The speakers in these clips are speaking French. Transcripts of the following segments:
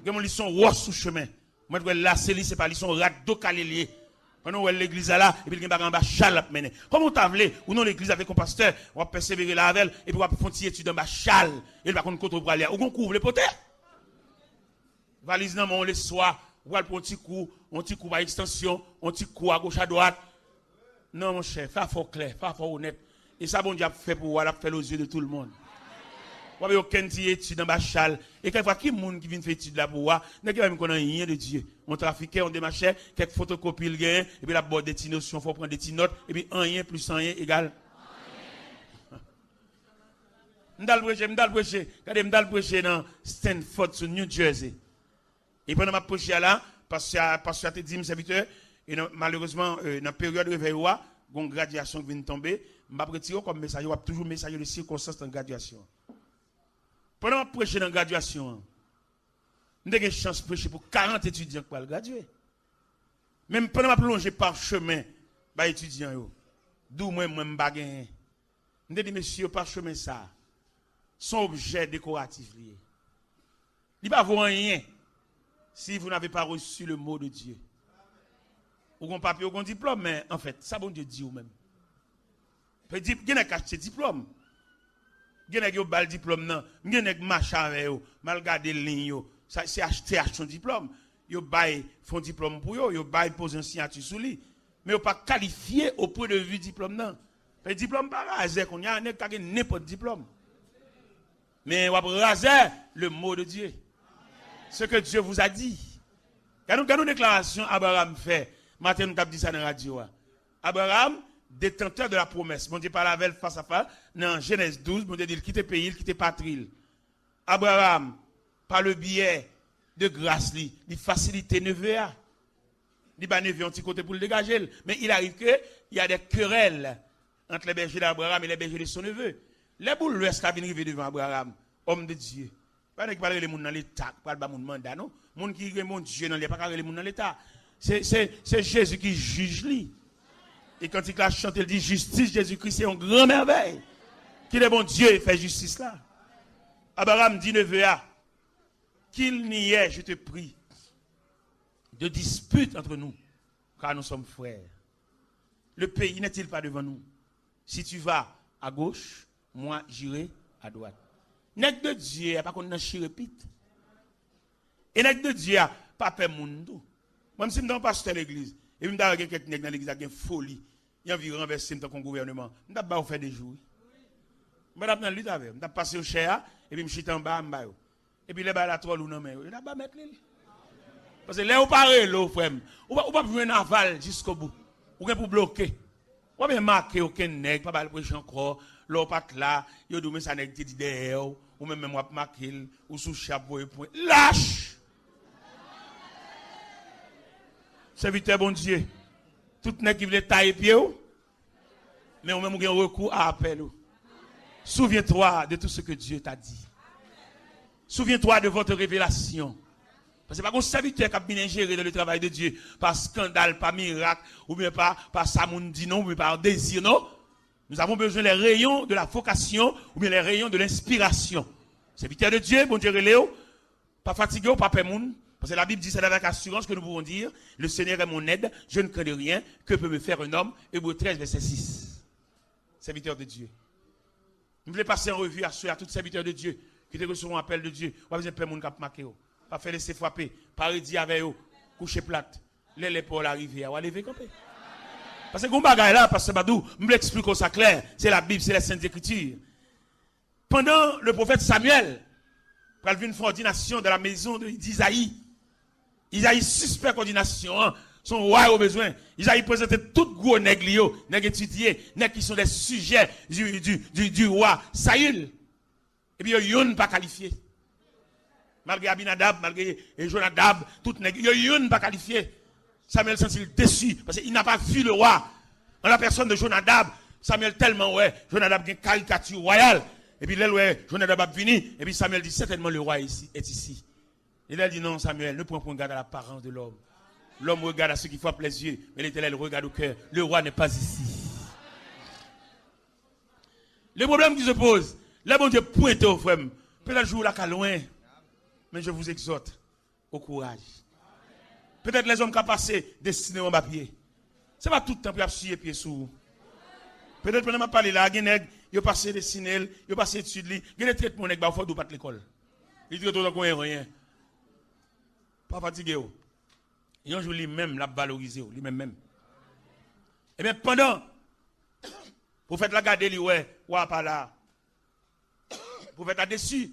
Ils sont rois sous chemin. Moi, là, c'est pas, ils sont rado caléliers. Pendant l'église là, et puis il y a un bas chal à mener. Comment t'as voulu, ou non l'église avec un pasteur, on va persévérer là avec, et puis on va faire une étude en bas chal, et va contre pour aller. Ou on couvre les potes. Valise non, on les soit, ou on prend un petit coup à extension, un petit coup à gauche à droite. Non, mon cher, fais fort clair, fais fort honnête. Et ça, bon Dieu a fait pour faire aux yeux de tout le monde. Vous avez aucun étude dans Bachal. Et quelquefois, qui est le monde qui vient faire étude là pour voir, n'est-ce qu'il n'y a rien de Dieu. On trafiquait, on démarchait, quelques photocopies, le gain, et puis la boîte des petites notions, il faut prendre des petites notes, et puis rien plus rien égale. M'dal prêcher. Regardez, m'dal prêcher dans Stanford, sur New Jersey. Et pendant ma prêcher là, parce que tu as dit, mes serviteurs, et malheureusement, dans la période de réveil, il y a une graduation qui vient de tomber. Je vais retirer comme message, il y a toujours un message de circonstance dans la graduation. Pendant que je prêche dans la graduation, je n'ai une chance de prêcher pour 40 étudiants qui vont graduer. Même pendant que je plonge par chemin, les étudiants, d'où moi, je ne sais pas. Je dis, monsieur, par chemin, ça, son objet décoratif lié. Il ne va pas rien si vous n'avez pas reçu le mot de Dieu. Ou un papier ou un diplôme, mais en fait, ça, bon Dieu dit ou même. Il y a un caché diplôme. Il y a un diplôme, non. Il y a un machin avec eux, mal garder les lignes. C'est acheter son diplôme. Ils font un diplôme pour eux, ils posent un signature sur lui. Mais ils ne sont pas qualifiés au point de vue diplôme, non. Le diplôme, pas raser, qu'on y a n'importe diplôme. Mais on va raser le mot de Dieu. Ce que Dieu vous a dit. Quand nous déclaration, Abraham fait, matin nous avons dit ça dans la radio. Abraham, détenteur de la promesse. Mon Dieu parle avec face à face. Dans Genèse 12, mon Dieu dit, il quitte pays, il quitte patrie. Abraham, par le biais de grâce, il facilite neveu. Il va neveu un petit côté pour le dégager. Mais il arrive qu'il y a des querelles entre les bergers d'Abraham et les bergers de son neveu. Les boules l'ouest qui viennent devant Abraham, homme de Dieu. Pas de parler les gens dans l'État, pas de mandat, non. Les gens qui mon Dieu dans l'État, pas les gens dans l'État. C'est Jésus qui juge lui. Et quand il a chanté, il dit justice, Jésus-Christ, c'est une grande merveille. Qu'il est bon Dieu, il fait justice là. Abraham dit neveu, qu'il n'y ait, je te prie, de dispute entre nous, car nous sommes frères. Le pays n'est-il pas devant nous? Si tu vas à gauche, moi j'irai à droite. Nèg de Dieu, pas qu'on n'a chirépite. Et nèg de Dieu, pas peur monde. Moi, je suis dans pasteur l'église. Et je me dis que quelqu'un dans l'église qui a une folie. Il a envie de renverser le gouvernement. Je ne pas faire des jours. Je vais dans le lit avec. Je vais passer au cher et puis je suis en bas. Et puis les balles à trois loups non mais. Je vais pas mettre les. Parce que là, on parle, là, frère. On va pas jouer un aval jusqu'au bout. On va pour bloquer. On va bien marquer aucun nègre, pas le prêcher encore. Là, pas là. Il y a des ça nègre qui dit derrière. Ou même moi marquer. Ou sous chapeau et point. Lâche! Serviteur bon Dieu. Tout nègre qui veut tailler pied. Mais on même un recours à appel. Souviens-toi de tout ce que Dieu t'a dit. Souviens-toi de votre révélation. Parce que c'est pas un serviteur qui a bien géré dans le travail de Dieu par scandale, par miracle, ou bien par samundi, non, ou bien par désir, non. Nous avons besoin des rayons de la vocation, ou bien les rayons de l'inspiration. Serviteur de Dieu, bon Dieu, Léo, pas fatigué ou pas pémoun. Parce que la Bible dit, c'est avec assurance que nous pouvons dire, le Seigneur est mon aide, je ne crains rien, que peut me faire un homme? Hébreux 13, verset 6. Serviteur de Dieu. Nous voulons passer en revue à tous les serviteurs de Dieu qui te reçoivent un appel de Dieu. Pas besoin de faire mon cap marqué. Pas faire laisser frapper. Pas redire avec eux. Coucher plate. Les pour l'arrivée. On va lever camper. Parce que mon bagage là, parce que Badou, je me l'explique ça clair. C'est la Bible, c'est les Saintes Écritures. Pendant le prophète Samuel, il y a une ordination de la maison d'Isaïe. Isaïe suspect ordination. Son roi au besoin. Isaïe présentait tout gros nègres, nègres étudiés, nègres qui sont des sujets du roi Saül. Et puis, ils n'ont pas qualifié. Malgré Abinadab, malgré Jonadab, tout nègres, ils n'ont pas qualifié. Samuel sent-il déçu parce qu'il n'a pas vu le roi. En la personne de Jonadab, Samuel tellement, ouais, Jonadab a une caricature royale. Et puis, là, ouais, Jonadab a venu. Et puis, Samuel dit certainement le roi est ici. Et là, il dit non, Samuel, ne prends pas garde à l'apparence de l'homme. L'homme regarde à ceux qui frappent les yeux, mais l'Éternel regarde au cœur. Le roi n'est pas ici. Le problème qui se pose, là, bon Dieu pointe au frère. Peut-être jour là qu'à loin, mais je vous exhorte au courage. Peut-être les hommes qui ont passé destinés en bas pied. Ce n'est pas tout le temps pour appuyer pied sous. Peut-être pendant que je parle là, il y a des passé destinés, il y a passé études, il y a des traitements qui ont fait de l'école. Il dit que tout le monde rien. Pas fatigué. Il y a un jour lui-même l'a valorisé, lui-même. Et bien pendant, pour faire la garder, ouais, pas là. Pour faire la dessus.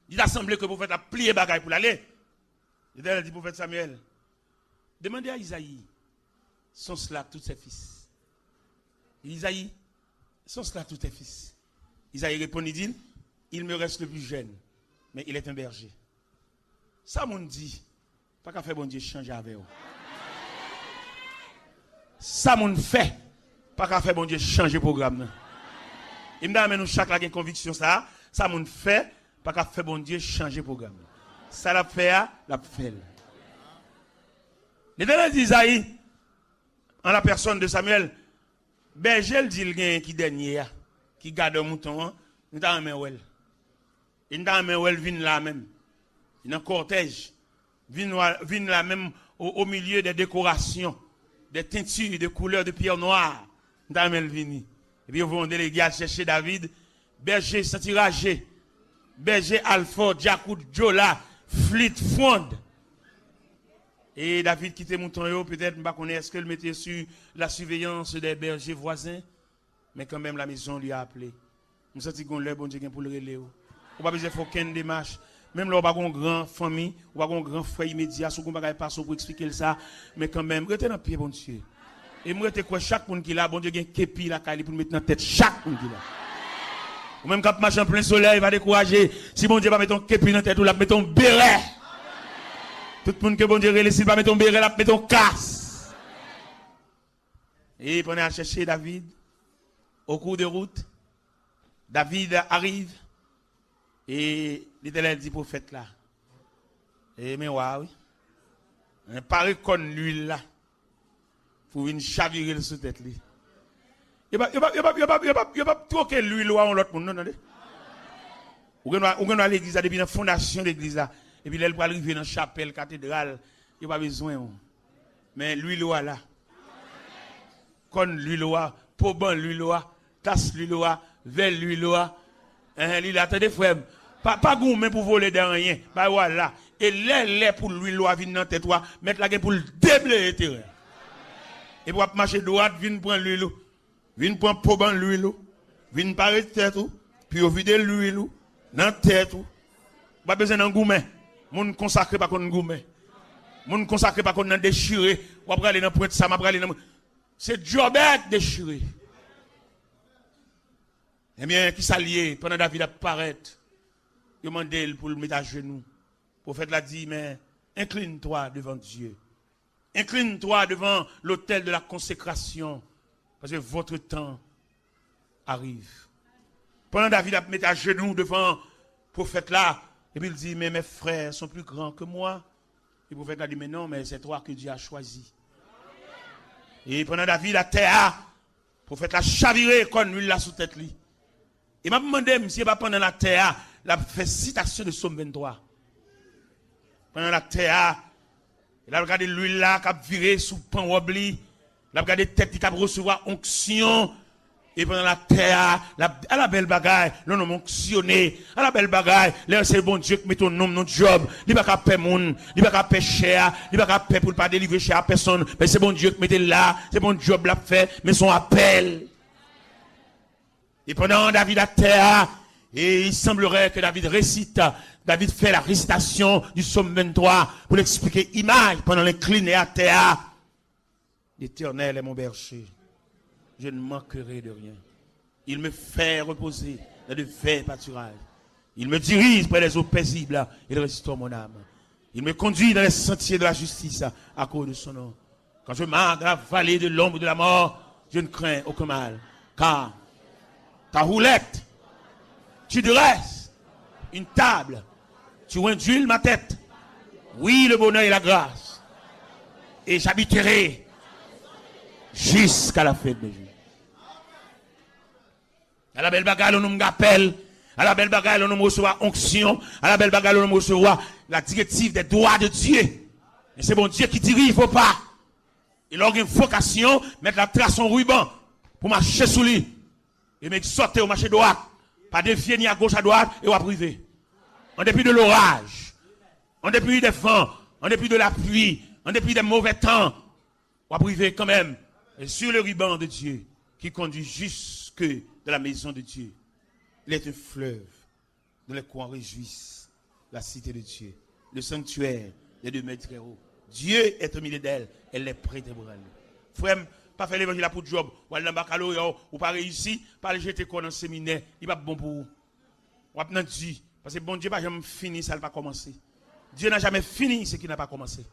Il a semblé que pour faire la plier bagaille pour l'aller. Il a dit pour faire Samuel. Demandez à Isaïe, sont cela tous ses fils. Isaïe, sont cela tous tes fils. Isaïe répond, il dit, il me reste le plus jeune, mais il est un berger. Ça m'on dit, pas qu'à faire bon Dieu changer avec vous. Ça m'on fait, pas qu'à faire bon Dieu changer le programme. Il me dit, nous chaque la conviction ça m'on fait, pas qu'à faire bon Dieu changer le programme. Ça l'a fait, l'a fait. L'Éternel dit Isaïe, en la personne de Samuel, berger dit le gain qui dernier, qui garde un mouton, nous t'en met well. Il t'en met well, vient là même. Il y a un cortège, vient là même au milieu des décorations, des teintures, des couleurs de pierre noire. Nous t'en met vini. Et puis ils vont déléguer à chercher David, berger Satiragé, berger Alford, Jacoud, Jola, Fleet, Fond. Et David quitte mouton, peut-être, je ne sais pas est-ce qu'il mettait sur la surveillance des bergers voisins, mais quand même la maison lui a appelé. Je me sens qu'on l'a bon Dieu pour le relais. On n'a pas besoin de faire aucune démarche. Même là, on n'a pas une grande famille, on n'a pas un grand frère immédiat, on n'a pas pour expliquer ça, mais quand même, restez dans le pied, bon Dieu. Et moi, je crois que chaque monde qui est là, bon Dieu, il y a un képi là, pour mettre dans la tête chaque monde qui est là. Ou même quand marche en plein soleil, il va décourager. Si bon Dieu va mettre un képi dans la tête, ou la mettre un béret. Tout le monde que bon Dieu relève, s'il va mettre un béret, la mettre un casse. Et pendant à chercher David, au cours de route, David arrive, et l'Éternel dit prophète là. Et mais oui. Un pari con l'huile là. Pour une chavirer sous tête lui. Il pas troquer l'huile ou en l'autre monde non non. Ou à l'église depuis la fondation de l'église là et puis elle va arriver dans la chapelle cathédrale, il pas besoin. Mais l'huile là. Con l'huile là, poban l'huile là, tasse l'huile là, vel l'huile là. L'huile attendez frère. Pas gourmet pour voler de rien. Bah voilà. Et les pour l'huile là vient dans tête toi, mettre la pour le déblayer terrain. Et pour marcher droite, vient prendre l'huile. Vient prendre poban l'huile. Vient parer tête ou, puis au vider l'huile dans tête ou. Pas besoin d'un gourmet. Moun consacré pas qu'on gourmet. Moun consacré pas qu'on déchiré. Ou après aller dans pointe ça, après aller dans c'est jobette déchiré. Eh bien, qui s'allié pendant David apparaît. Il demande pour le mettre à genoux. Le prophète l'a dit, mais incline-toi devant Dieu. Incline-toi devant l'autel de la consécration. Parce que votre temps arrive. Pendant David a mis à genoux devant le prophète là, et puis il dit, mais mes frères sont plus grands que moi. Et le prophète a dit, mais non, mais c'est toi que Dieu a choisi. Et pendant David a terre, le prophète a chaviré comme lui là sous tête lui. Il m'a demandé, si pas pendant la terre, la fait citation de Somme 23. Pendant la terre, il a regardé l'huile là, qui a viré sous pan wobli. Il a regardé tête qui a recevoir onction. Et pendant la terre, à la belle bagaille, le nom onctionné, à la belle bagaille, là c'est bon Dieu qui met ton nom, notre job. Il va pas payer moun, il va pas payer cher, il va pas payer pour pas délivrer cher à personne. Mais c'est bon Dieu qui met là, c'est bon job l'a fait, mais son appel. Et pendant David à terre, et il semblerait que David fait la récitation du psaume 23 pour l'expliquer image pendant l'incliné à terre. L'Éternel est mon berger. Je ne manquerai de rien. Il me fait reposer dans de verts pâturages. Il me dirige près des eaux paisibles. Il restaure mon âme. Il me conduit dans les sentiers de la justice à cause de son nom. Quand je marche dans la vallée de l'ombre de la mort, je ne crains aucun mal. Car ta roulette, tu dresses une table, tu induis ma tête. Oui, le bonheur et la grâce. Et j'habiterai jusqu'à la fin de mes jours. À la belle bagarre, on nous appelle À la belle bagarre, l'on reçoit onction. À la belle bagarre, l'on reçoit la directive des droits de Dieu. Et c'est bon Dieu qui dirige, il ne faut pas. Il a une vocation, mettre la trace en ruban pour marcher sous lui. Et mettre sortir au marché droit. Pas défier ni à gauche, à droite, et à privé. En dépit de l'orage, en dépit des vents, en dépit de la pluie, en dépit des mauvais temps, on va priver quand même. Et sur le ruban de Dieu, qui conduit jusque de la maison de Dieu, il est un fleuve dont les courants réjouissent la cité de Dieu, le sanctuaire des demeures très haut. Dieu est au milieu d'elle, elle est près de bras. Frère, pas faire l'évangile pour job, ou aller dans le baccalauréat, ou pas réussir, pas le jeter dans le séminaire, il va bon pour vous. Ou pas Dieu, parce que bon Dieu n'a jamais fini, ça n'a pas commencé. Dieu n'a jamais fini ce qui n'a pas commencé.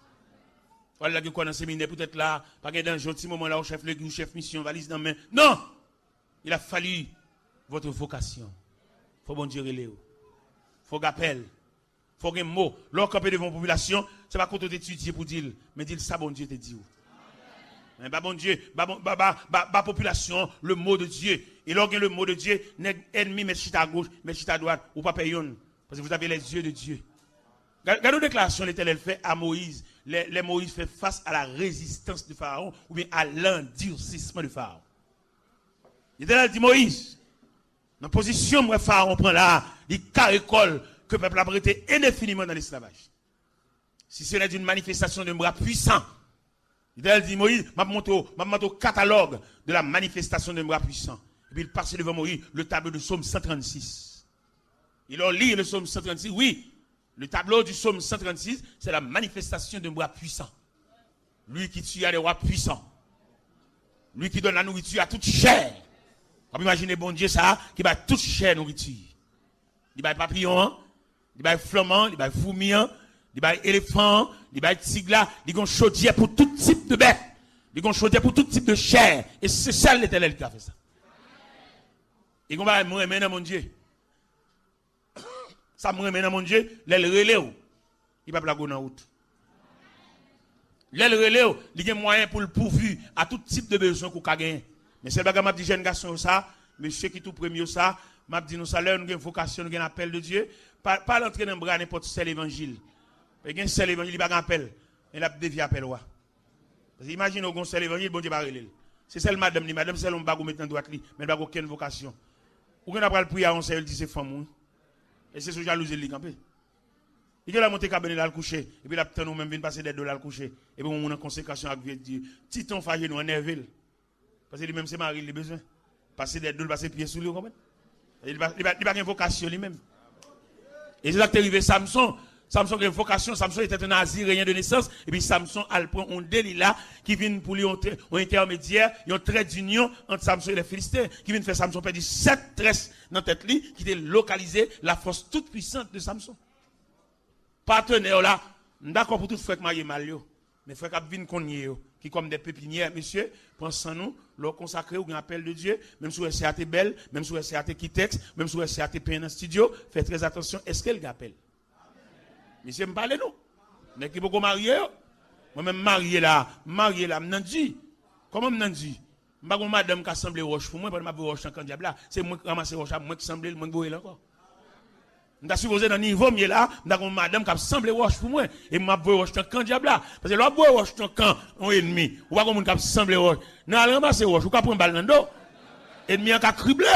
Voilà que dans le séminaire, peut-être là, pas dans un gentil moment là, au chef l'église, chef mission, valise dans la main. Non! Il a fallu votre vocation. Il faut bon Dieu relais. Il faut appel. Il faut un mot. Lorsqu'on peut devant la population, ce n'est pas quand on étudie pour dire, mais dire ça, bon Dieu te dit. Mais bon Dieu, population, le mot de Dieu. Et lorsqu'on a le mot de Dieu, ennemi, mais chita à gauche, mais chita à droite, ou pas payon. Parce que vous avez les yeux de Dieu. Regardez la déclaration l'Éternel fait à Moïse. Les Moïse fait face à la résistance du Pharaon ou bien à l'endurcissement du Pharaon. L'Éternel dit Moïse, dans la position où le Pharaon prend là, il caricole que le peuple a prêté indéfiniment dans l'esclavage. Si ce n'est d'une manifestation d'un bras puissant, l'Éternel dit Moïse, m'a montré au catalogue de la manifestation d'un bras puissant. Et puis il passe devant Moïse le tableau du psaume 136. Il a lu le psaume 136, oui. Le tableau du psaume 136, c'est la manifestation d'un bras puissant. Lui qui tue à des rois puissants. Lui qui donne la nourriture à toute chair. On peut imaginer bon Dieu ça, qui va toute chair nourriture. Il va papillon, il va flamand, il va fourmi, il va éléphant, il va tigre, il va chaudière pour tout type de bête. Il va chaudière pour tout type de chair. Et c'est ça l'Éternel qui a fait ça. Et qu'on va me dans mon Dieu. Ça me remet dans mon Dieu, l'aile relève. Il va pas la en route. L'aile relève, il a moyen pour le pourvu à tout type de besoin qu'on a gagné. Mais c'est le bagage m'a dit jeune garçon ça, monsieur qui tout premier ça, m'a dit nous ça là nous avons une vocation, nous avons un appel de Dieu, pas l'entrer dans bras n'importe quel évangile. Il y a un seul évangile, il n'y a pas d'appel. Il a dévié appel ouais. Parce que imagine au seul évangile, bon Dieu va relève. C'est celle madame c'est l'homme bagou mettre dans droite li, mais il n'a pas aucune vocation. Ou qu'on a pas le prier à on sait dit c'est femme. Et c'est ce jalousie li campé. Il a monté cabinet là le coucher et puis la temps nous même vinn passer des dollars le coucher et puis on en consécration avec Dieu. Titon fâché nous énervé. Parce que lui même c'est mari il a besoin passer des dollars passer pied sous lui comment. Il va une vocation lui-même. Et c'est là que est arrivé Samson a une vocation, Samson était un Assyrien de naissance et puis Samson a prend un Delilah qui vient pour lui un intermédiaire, il y a un trait d'union entre Samson et les Philistins qui vient faire Samson perdre 7 tresses dans tête lui qui était localisé la force toute puissante de Samson. Partenaire là, d'accord pour tout frère marié mal mais frère qui vient connaître qui comme des pépinières monsieur, pensons nous leur consacrer au appel de Dieu, même si c'est à tes belle, même si c'est à tes qui texte, même si c'est à tes peine dans studio, faites très attention, est-ce qu'elle appelle? Monsieur me parle nous. Mais qui beaucoup marié moi-même marié là, m'nan dit. Comment m'nan dit? M'pa gon madame qui a semblé roche pour moi, pas m'a roche en diable là, c'est moi qui ramasser roche, moi qui semblé moi boire encore. M'ta supposé dans niveau mieux là, m'ta gon madame qui a semblé roche pour moi et m'a boire roche en diable là parce que l'on boire roche en camp un ennemi, ou pas gon monde qui a semblé roche. Nan ramasser roche, ou ka prendre balle dans dos. Ennemi en ka cribler.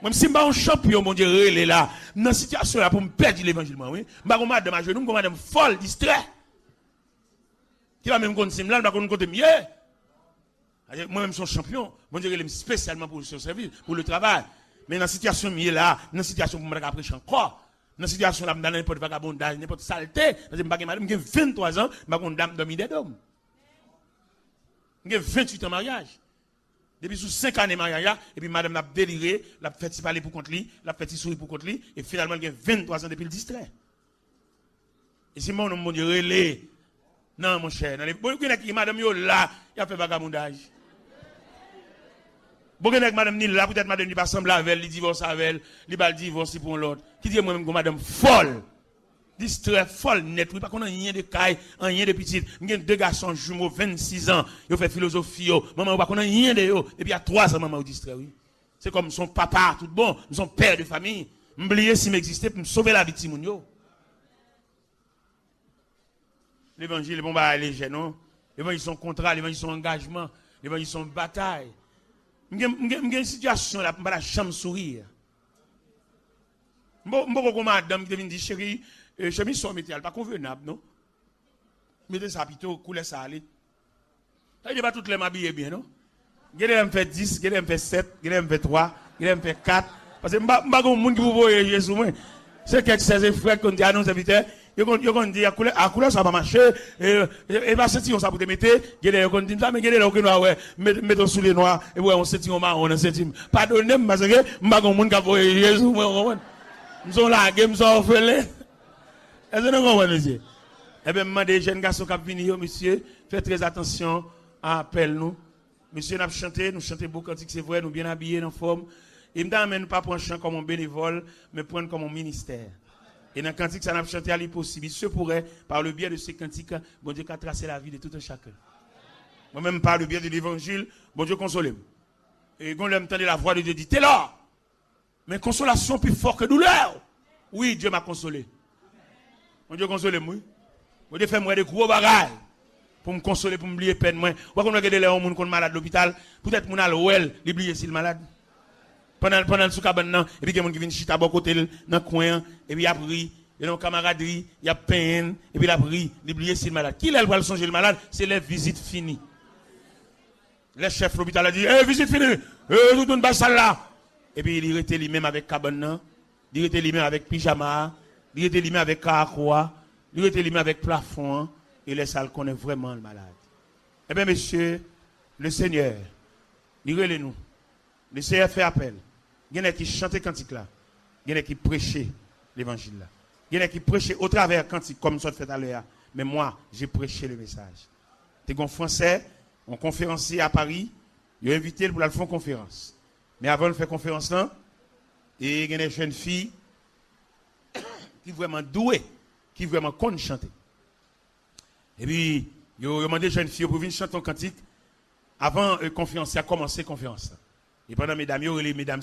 Même si je suis un champion, mon Dieu, relé là, dans cette situation là pour me perdre l'évangile, oui. Je suis madame à genoux, je suis madame folle, distrait. Qui va même continuer là, je vais continuer mieux. Moi-même, je suis champion. Mon Dieu, je suis spécialement pour le service, pour le travail. Mais dans cette situation là, dans cette situation pour me prêcher encore, dans cette situation là, dans n'importe vagabondage, n'importe saleté, parce que madame, j'ai 23 ans, je suis une dame dormie des hommes. J'ai 28 ans de mariage. Depuis sous 5 années de mariage, et puis madame l'a déliré, l'a fait parler pour contre lui, l'a fait sourire pour contre lui, et finalement, il y a 23 ans depuis le distrait. Et c'est mon Dieu, relais. Non, mon cher, madame yo là, il a fait vagabondage. Bon, madame ni là, peut-être madame ni pas semble avec elle, il divorce avec elle, il va le divorcer pour l'autre. Qui dit moi-même que madame folle. Distrait folle net, oui, pas qu'on a rien de caille, rien de petite. J'ai 2 garçons jumeaux, 26 ans, ils ont fait philosophie, maman, pas qu'on a rien de eux, et puis il y a 3 ans, maman, au distrait, oui. C'est comme son papa, tout bon, son père de famille. M'oublier s'il m'existait pour me sauver la vie de Timounio. L'évangile, bon, bah, léger, non? L'évangile, son contrat, l'évangile, son engagement, l'évangile, son bataille. Une situation là, pour la chambre sourire. M'boko madame qui dit chérie, chemise soit métier, pas convenable, non? Mettez ça plutôt, coulez ça aller. Ça dit pas toutes les m'habiller bien, non? Gade me fait 10, gade me fait 7, gade me fait 3, gade me fait 4. Parce que m'ba gon moun qui vous voyez Jésus moi. C'est quelques ses frères qu'on dit à nos invités, yo kon dit à couleur ça va marcher et va sentir ça pour te mettre, gade kon dit ça mais gade là que noir ouais, mettons sous les noirs et ouais on sentit marron on sentit. Pardonnez parce que m'ba gon moun qui voyez Jésus moi. Nous sommes là, nous sommes orphelins. Est-ce que nous comprenons, monsieur? Eh bien, je des jeunes garçons qui viennent, monsieur, faites très attention à appel nous. Monsieur, nous chantons beaucoup de cantiques, c'est vrai, nous bien habillés, en forme. Et nous ne pas prendre chant comme un bénévole, mais prendre comme un ministère. Et dans le cantique, ça n'a chanté à l'impossible. Il se pourrait, par le biais de ces cantiques, bon Dieu, qu'a tracé la vie de tout un chacun. Moi-même, par le biais de l'évangile, bon Dieu, console-moi. Et quand j'entends la voix de Dieu, dit, t'es là! Mais consolation plus forte que douleur. Oui, Dieu m'a consolé. Mon Dieu console moi. Mon Dieu fait moi des gros bagages pour me consoler, pour m'oublier peine moi. Ou qu'on regarde les gens qui sont malades à l'hôpital, peut-être mon al ouel, l'oublier s'il malade. Pendant le sous-cabane et puis il y a des gens qui viennent chita à côté dans le coin et puis il a pris, il y a une camaraderie, il y a peine et puis il a pris, l'oublier s'il malade. Qui l'a songer le malade, c'est les visites finies. Le chef de l'hôpital a dit visite finie. Tout le monde passe là. Et puis il était lui-même avec cabane, il était lui-même avec pyjama, il était lui-même avec caracoa, il était lui-même avec plafond, et les salles connaissent vraiment le malade. Eh bien, monsieur, le Seigneur, il relève nous. Le Seigneur fait appel. Il y en a qui chantent cantique là. Il y en a qui prêchent l'évangile là. Il y en a qui prêchent au travers cantique, comme ça fait à l'heure. Mais moi, j'ai prêché le message. Tu es un Français, un conférencier à Paris, il a invité pour la faire conférence. Mais avant de faire conférence là, il y a des jeunes filles qui sont vraiment douées, qui vraiment connaissent chanter. Et puis, il y a demandé des jeunes filles pour venir chanter un cantique avant la conférence, a commencé la conférence. Et pendant mesdames, les mesdames,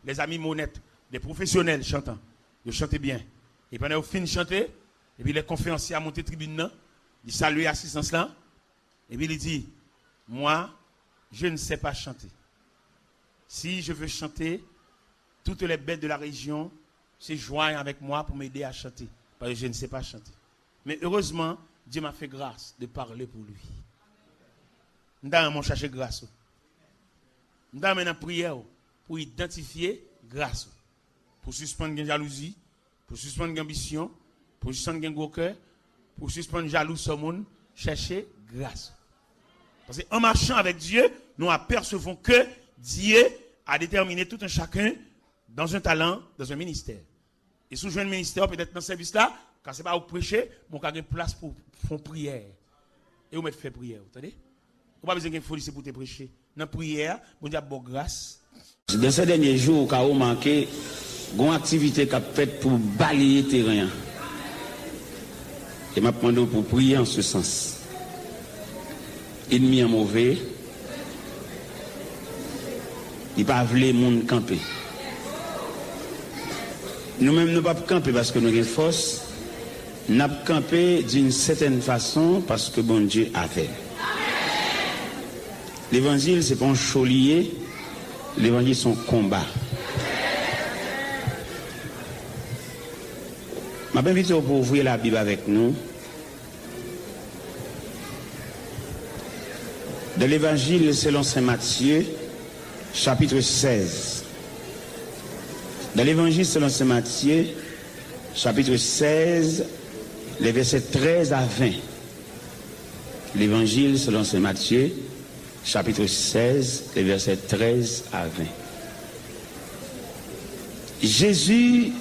les amis monnettes, des professionnels chantants, ils chantaient bien. Et pendant qu'ils finissent de chanter, et puis les conférenciers ont monté tribune là, ils saluent l'assistance là, et puis ils disent, moi, je ne sais pas chanter. Si je veux chanter, toutes les bêtes de la région se joignent avec moi pour m'aider à chanter. Parce que je ne sais pas chanter. Mais heureusement, Dieu m'a fait grâce de parler pour lui. Nous avons cherché grâce. Nous avons une prière pour identifier grâce. Pour suspendre la jalousie, pour suspendre l'ambition, pour suspendre le gros cœur, pour suspendre la jalousie sur le monde, chercher grâce. Parce qu'en marchant avec Dieu, nous apercevons que Dieu a déterminé tout un chacun dans un talent, dans un ministère. Et sous un ministère, peut-être dans ce service-là, quand ce n'est pas au prêcher, on a une place pour faire prière. Et vous mettez faire prière, vous entendez? Vous n'avez pas besoin d'une folie pour te prêcher. Dans la prière, vous dites bonne grâce. Dans ces derniers jours, quand vous manquez, il y a une activité qui a faite pour balayer le terrain. Et je demande pour prier en ce sens. Ennemi en mauvais, il ne pas voulu les gens camper. Nous-mêmes, nous ne pouvons pas camper parce que nous avons une force. Nous avons campé d'une certaine façon parce que bon Dieu a fait. L'évangile, ce n'est pas un chaulier. L'évangile, c'est un combat. Je vais inviter pour ouvrir la Bible avec nous. De l'évangile selon saint Matthieu, chapitre 16. Dans l'évangile selon saint Matthieu, chapitre 16, les versets 13 à 20. L'évangile selon saint Matthieu, chapitre 16, les versets 13 à 20. Jésus,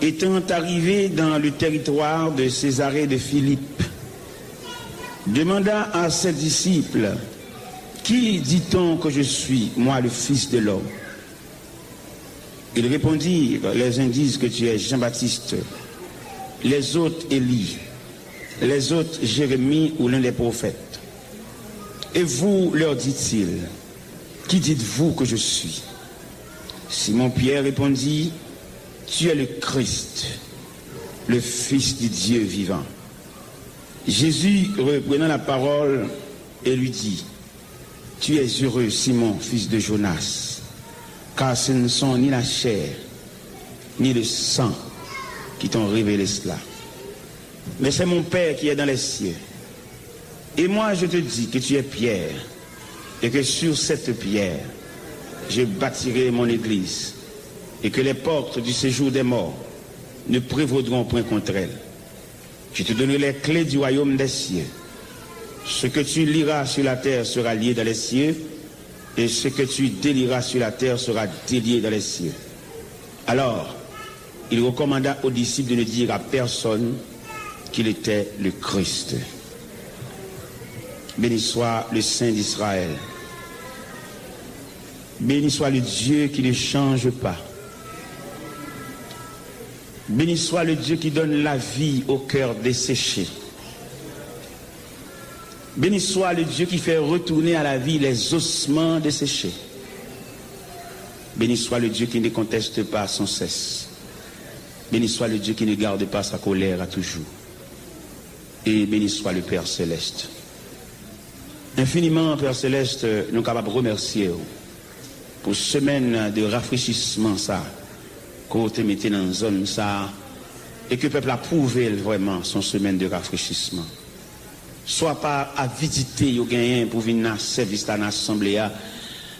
étant arrivé dans le territoire de Césarée de Philippe, demanda à ses disciples, qui dit-on que je suis, moi le Fils de l'homme? Ils répondirent, les uns disent que tu es Jean-Baptiste, les autres Élie, les autres Jérémie ou l'un des prophètes. Et vous, leur dit-il, qui dites-vous que je suis? Simon-Pierre répondit, tu es le Christ, le Fils du Dieu vivant. Jésus, reprenant la parole, et lui dit, tu es heureux, Simon, fils de Jonas, car ce ne sont ni la chair, ni le sang qui t'ont révélé cela, mais c'est mon Père qui est dans les cieux. Et moi, je te dis que tu es Pierre, et que sur cette pierre, je bâtirai mon église, et que les portes du séjour des morts ne prévaudront point contre elle. Je te donnerai les clés du royaume des cieux. Ce que tu liras sur la terre sera lié dans les cieux, et ce que tu délieras sur la terre sera délié dans les cieux. Alors, il recommanda aux disciples de ne dire à personne qu'il était le Christ. Béni soit le Saint d'Israël. Béni soit le Dieu qui ne change pas. Béni soit le Dieu qui donne la vie au cœur desséché. Béni soit le Dieu qui fait retourner à la vie les ossements desséchés. Béni soit le Dieu qui ne conteste pas sans cesse. Béni soit le Dieu qui ne garde pas sa colère à toujours. Et béni soit le Père Céleste. Infiniment, Père Céleste, nous sommes capables de remercier pour semaine de rafraîchissement ça, qu'on te mette dans une zone ça, et que le peuple a prouvé vraiment son semaine de rafraîchissement. Soit pas à visiter, au gain pour venir dans le service de l'Assemblée,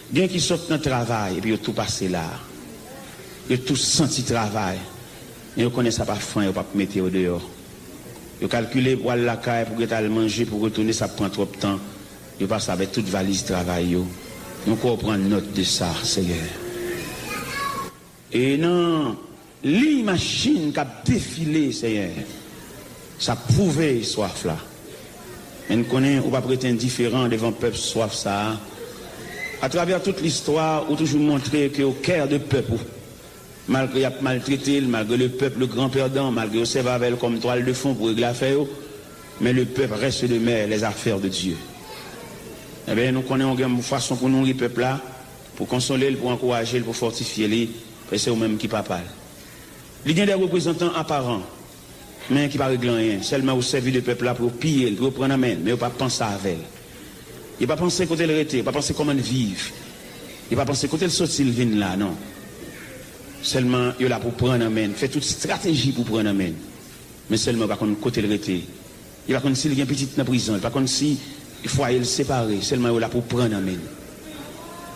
bien qu'ils sortent dans le travail, et puis ils tout passé là. Ils tout senti travail. Et ils connaissent ça pas faim, ils ne pas mettre au dehors. Ils calculent pour aller à la caille, pour aller manger, pour retourner, ça prend trop de temps. Ils passent avec toute valise travail. Nous comprenons note de ça, Seigneur. Et non, l'imagine qui a défilé, Seigneur, ça prouvait soif là. Et nous connaissons, on va prêter indifférent devant le peuple soif ça. À travers toute l'histoire, on a toujours montré qu'au cœur du peuple, malgré qu'il a maltraité, malgré le peuple, le grand perdant, malgré qu'il servait avec comme toile de fond pour régler l'affaire, mais le peuple reste de mer les affaires de Dieu. Eh bien, nous connaissons une façon pour nourrir le peuple là, pour consoler, pour encourager, pour fortifier, c'est eux-mêmes qui parlent. Il y a des représentants apparents, mais qui ne règlent rien. Seulement au service du peuple là pour piller, pour prendre la main, mais ils ne pas penser à elle. Il ne pas penser côté le rete, il ne pas penser comment vivre. Il ne pas penser côté le sortir le vin là, non. Seulement, il est là pour prendre la main, fait toute stratégie pour prendre la main. Mais seulement, par contre, côté le rete. Il ne va pas s'il y a une petite dans la prison, il ne va pas si il faut le séparer, seulement il est là pour prendre la main.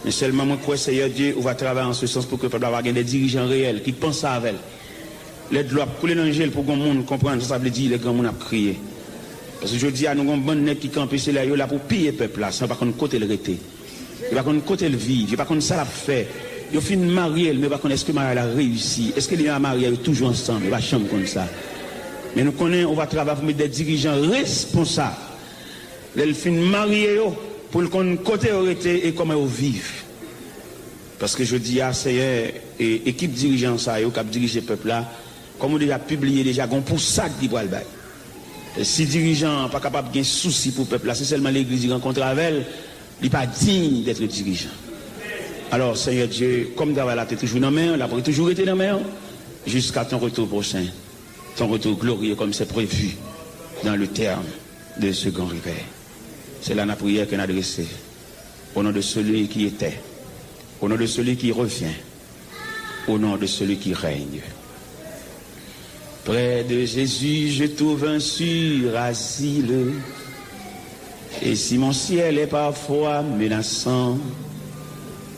Mais seulement, moi, crois, Seigneur Dieu, on va travailler en ce sens pour que le peuple ait des dirigeants réels qui pensent à elle. L'aide doit couler dans le gel pour que le monde comprenne, ça veut dire que le monde a crié. Parce que je dis à nous, un bon net qui campent, c'est là pour piller le peuple, là, sans pas qu'on côté le rete. Il va qu'on côté le vivre, il va qu'on ça l'a fait. Il fin marié, mais pas qu'on est-ce que Marie a réussi, est-ce qu'il y a marié toujours ensemble, il va chambre comme ça. Mais nous connaissons, on va travailler pour mettre des dirigeants responsables. Les fin marié pour le côté arrêté et comment ils vivent. Parce que je dis à Seigneur, et équipe dirigeant ça, qui a dirigé le peuple là, comme on déjà publié déjà, pour ça qui doit le bail. Si dirigeant pas capable de souci pour le peuple là, c'est seulement l'église qui rencontre avec elle, il n'est pas digne d'être dirigeant. Alors Seigneur Dieu, comme d'avoir la tête toujours dans la main, la pourrait toujours été dans la main, jusqu'à ton retour prochain, ton retour glorieux comme c'est prévu dans le terme de ce grand réveil. C'est là la prière qu'on a adressée. Au nom de celui qui était, au nom de celui qui revient, au nom de celui qui règne. Près de Jésus, je trouve un sûr asile. Et si mon ciel est parfois menaçant,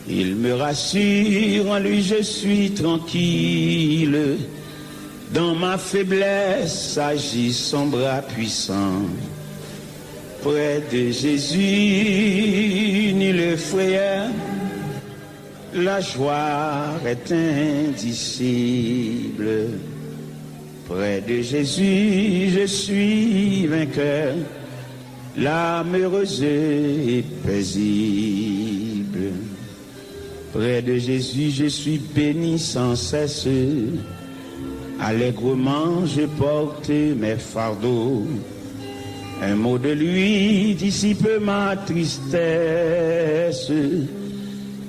il me rassure, en lui je suis tranquille. Dans ma faiblesse agit son bras puissant. Près de Jésus, ni le frayeur, la joie est indicible. Près de Jésus, je suis vainqueur, l'âme heureuse et paisible. Près de Jésus, je suis béni sans cesse. Allègrement, je porte mes fardeaux. Un mot de lui dissipe ma tristesse.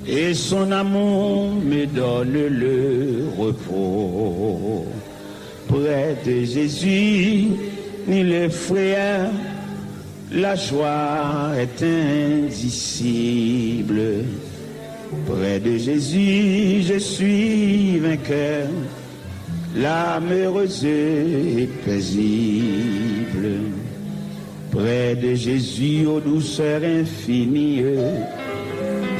et son amour me donne le repos. Près de Jésus, ni le frère, la joie est indicible. Près de Jésus, je suis vainqueur, l'âme heureuse et paisible. Près de Jésus, aux douceurs infinies,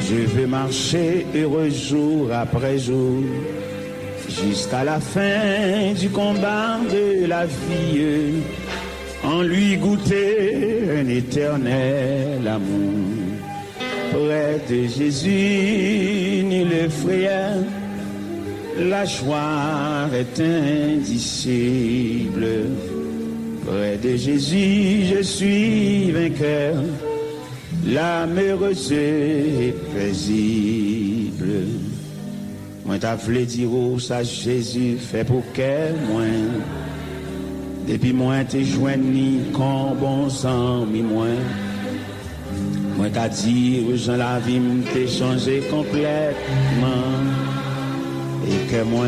je veux marcher heureux jour après jour, jusqu'à la fin du combat de la vie, en lui goûter un éternel amour. Près de Jésus, ni le frère, la joie est indicible. Près de Jésus, je suis vainqueur, l'âme heureuse et paisible. Moi t'as voulu dire ça Jésus fait pour qu'elle moi. Depuis moi t'es joigni comme bon sang mi moi. Moi t'as dit aux gens la vie m't'ai changé complètement. Et que moi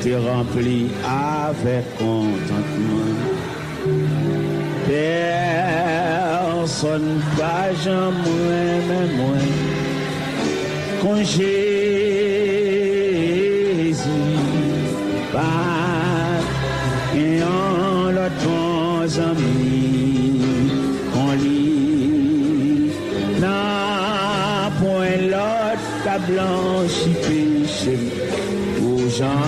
t'es rempli avec contentement. Personne pas jamais même moi. Quand Jésus pas et en l'autre bons amis qu'on lit n'a point l'autre ta blanchi péché aux gens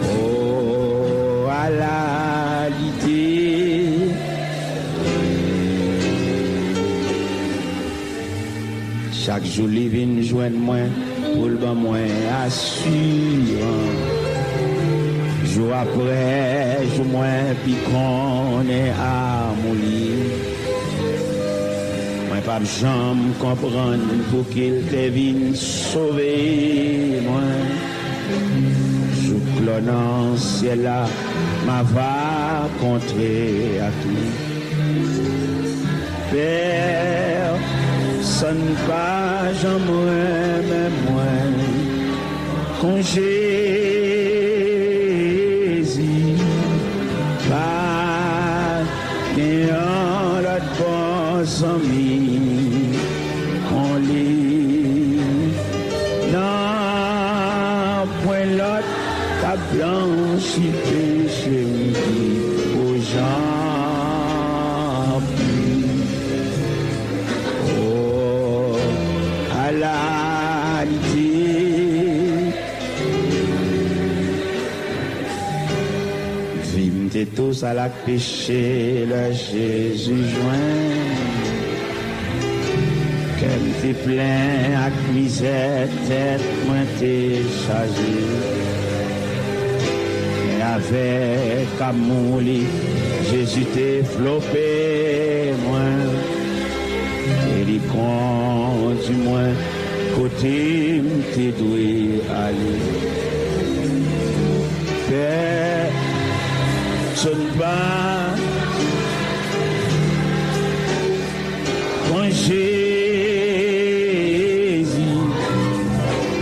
oh à la l'idée. Chaque jour, il vient joindre moi, pour le ban moi assurant. Jour après, jour moins, puis qu'on est à mon lit. Moi, pas jamais comprendre pour qu'il te vienne sauver, moi. Jour clonant, ciel là, m'a va contrer à tout. Père, sonne pas jamais même moi quand Jésus pas et en l'autre bons amis qu'on lit non point l'autre ta blanchi péché aux gens. Vim tous à la péché, le Jésus joint. Qu'elle t'est plein à misère, tête, moi t'es chargé. Et avec amour, Jésus t'est flopé, moi. Et il conduit moi, côté m'te doué aller. Personne pas quand Jésus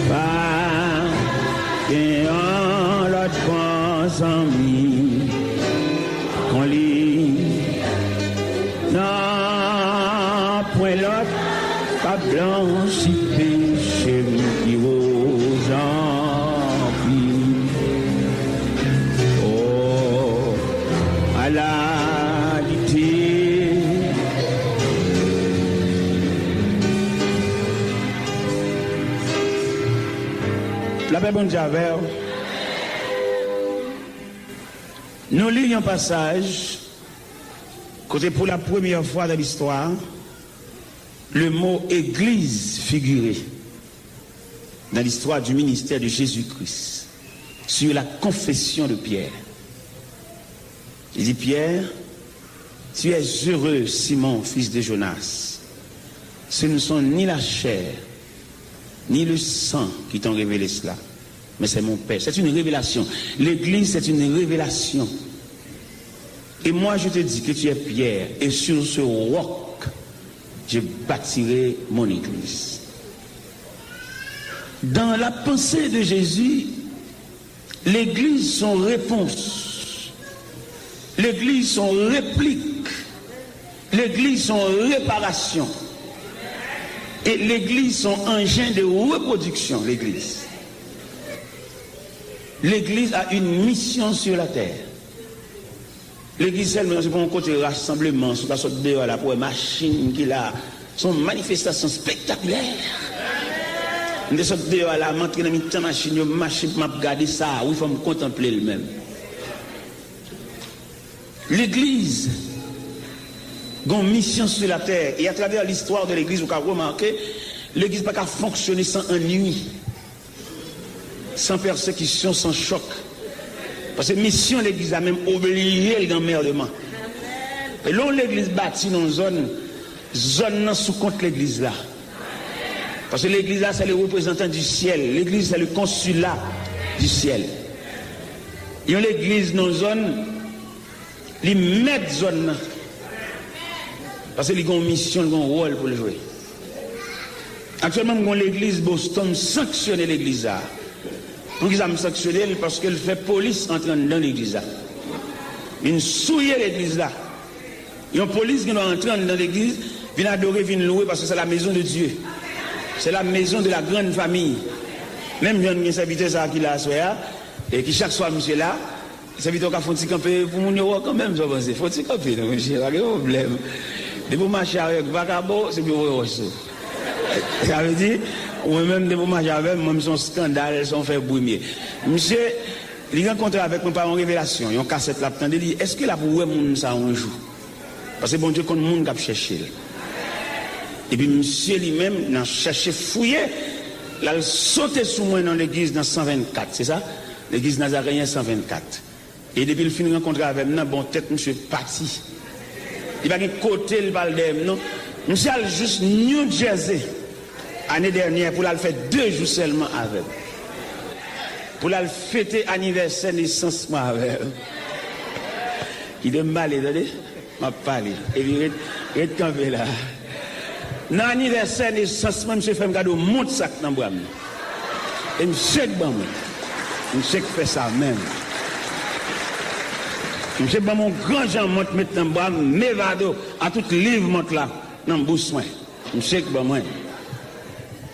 pas et en l'autre bons amis qu'on lit non point l'autre pas blanchi péché qui aux gens oh à la lité la paix bon Javel nous lisons un passage côté pour la première fois dans l'histoire le mot église figuré dans l'histoire du ministère de Jésus-Christ sur la confession de Pierre. Il dit Pierre, tu es heureux Simon, fils de Jonas. Ce ne sont ni la chair, ni le sang qui t'ont révélé cela, mais c'est mon Père. C'est une révélation. L'église, c'est une révélation. Et moi, je te dis que tu es Pierre, et sur ce roc, je bâtirai mon église. Dans la pensée de Jésus, l'église son réponse, l'église son réplique, l'église son réparation et l'église son engin de reproduction. L'église a une mission sur la terre. L'église elle c'est pour un côté rassemblement, sur la sorte de là pour une machine qui a son manifestation spectaculaire. Des sortes de là m'entrer dans une machine, je marche m'a regarder ça, oui faut me contempler le même. L'église a une mission sur la terre et à travers l'histoire de l'église vous pouvez remarquer l'église pas qu'à fonctionner sans ennui, sans persécution, sans choc. Parce que mission l'église a même obligé l'emmerdement. Et là l'église bâtie dans une zone sous compte l'église là. Parce que l'église là c'est le représentant du ciel, l'église c'est le consulat du ciel. Et l'église dans une zone, les mettent zone là. Parce que ils ont une mission, ils ont un rôle pour le jouer. Actuellement, l'église Boston sanctionne l'église là. Pour qu'ils aient sanctionné parce qu'elle fait police entrer dans l'église là. Ils souillent l'église là. Il y a une police qui doit entrer dans l'église, vient adorer, vient louer parce que c'est la maison de Dieu. C'est la maison de la grande famille. Même il y a un serviteur qui l'a soir et qui chaque soir monsieur là, le serviteur qui a fait un petit campé pour mon euro quand même, je pense. Il faut un petit campé, monsieur, pas de problème. De vous marcher avec vagabond, c'est pour vous. Ça veut dire, ou même de vous marcher avec, même son scandale, son fait brumier. Monsieur, il rencontre avec moi par une révélation, il y a une cassette là, il dit, est-ce que là pour vous, moun ça un jour? Parce que bon Dieu, quand le monde a cherché. Et puis monsieur lui-même, il a cherché, fouillé, il a sauté sous moi dans l'église dans 124, c'est ça? L'église Nazaréen 124. Et depuis le fin de rencontrer avec moi, bon tête, monsieur parti. Il va côté le Valdem, non? Monsieur a juste New Jersey, année dernière, pour la faire 2 jours seulement avec. Pour la fêter anniversaire naissance avec. Il est mal, attendez? Je vais parler. Et il est campé là. Dans l'anniversaire naissance, monsieur fait un cadeau, monte sac dans le bois. Et monsieur fait ça même. Monsieur, mon grand Jean monte maintenant, bois, m'évado, à tout livre monte là, dans le soin. Monsieur, moi.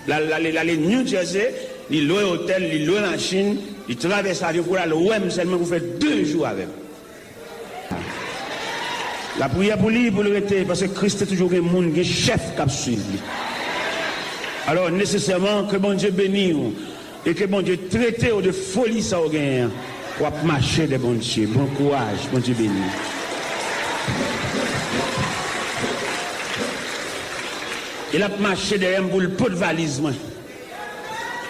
L'aller New Jersey, il loue hôtel, il loue la Chine, il traverse l'avion pour aller loin, seulement vous faites 2 jours avec. La prière pour lui, pour le rester, parce que Christ est toujours un monde, un chef qui a suivi. Alors, nécessairement, que bon Dieu bénisse, et que bon Dieu traite de folie ça au gain. Pour marcher de bon Dieu. Bon courage, bon Dieu béni. Il a marché derrière pour le pot de valise.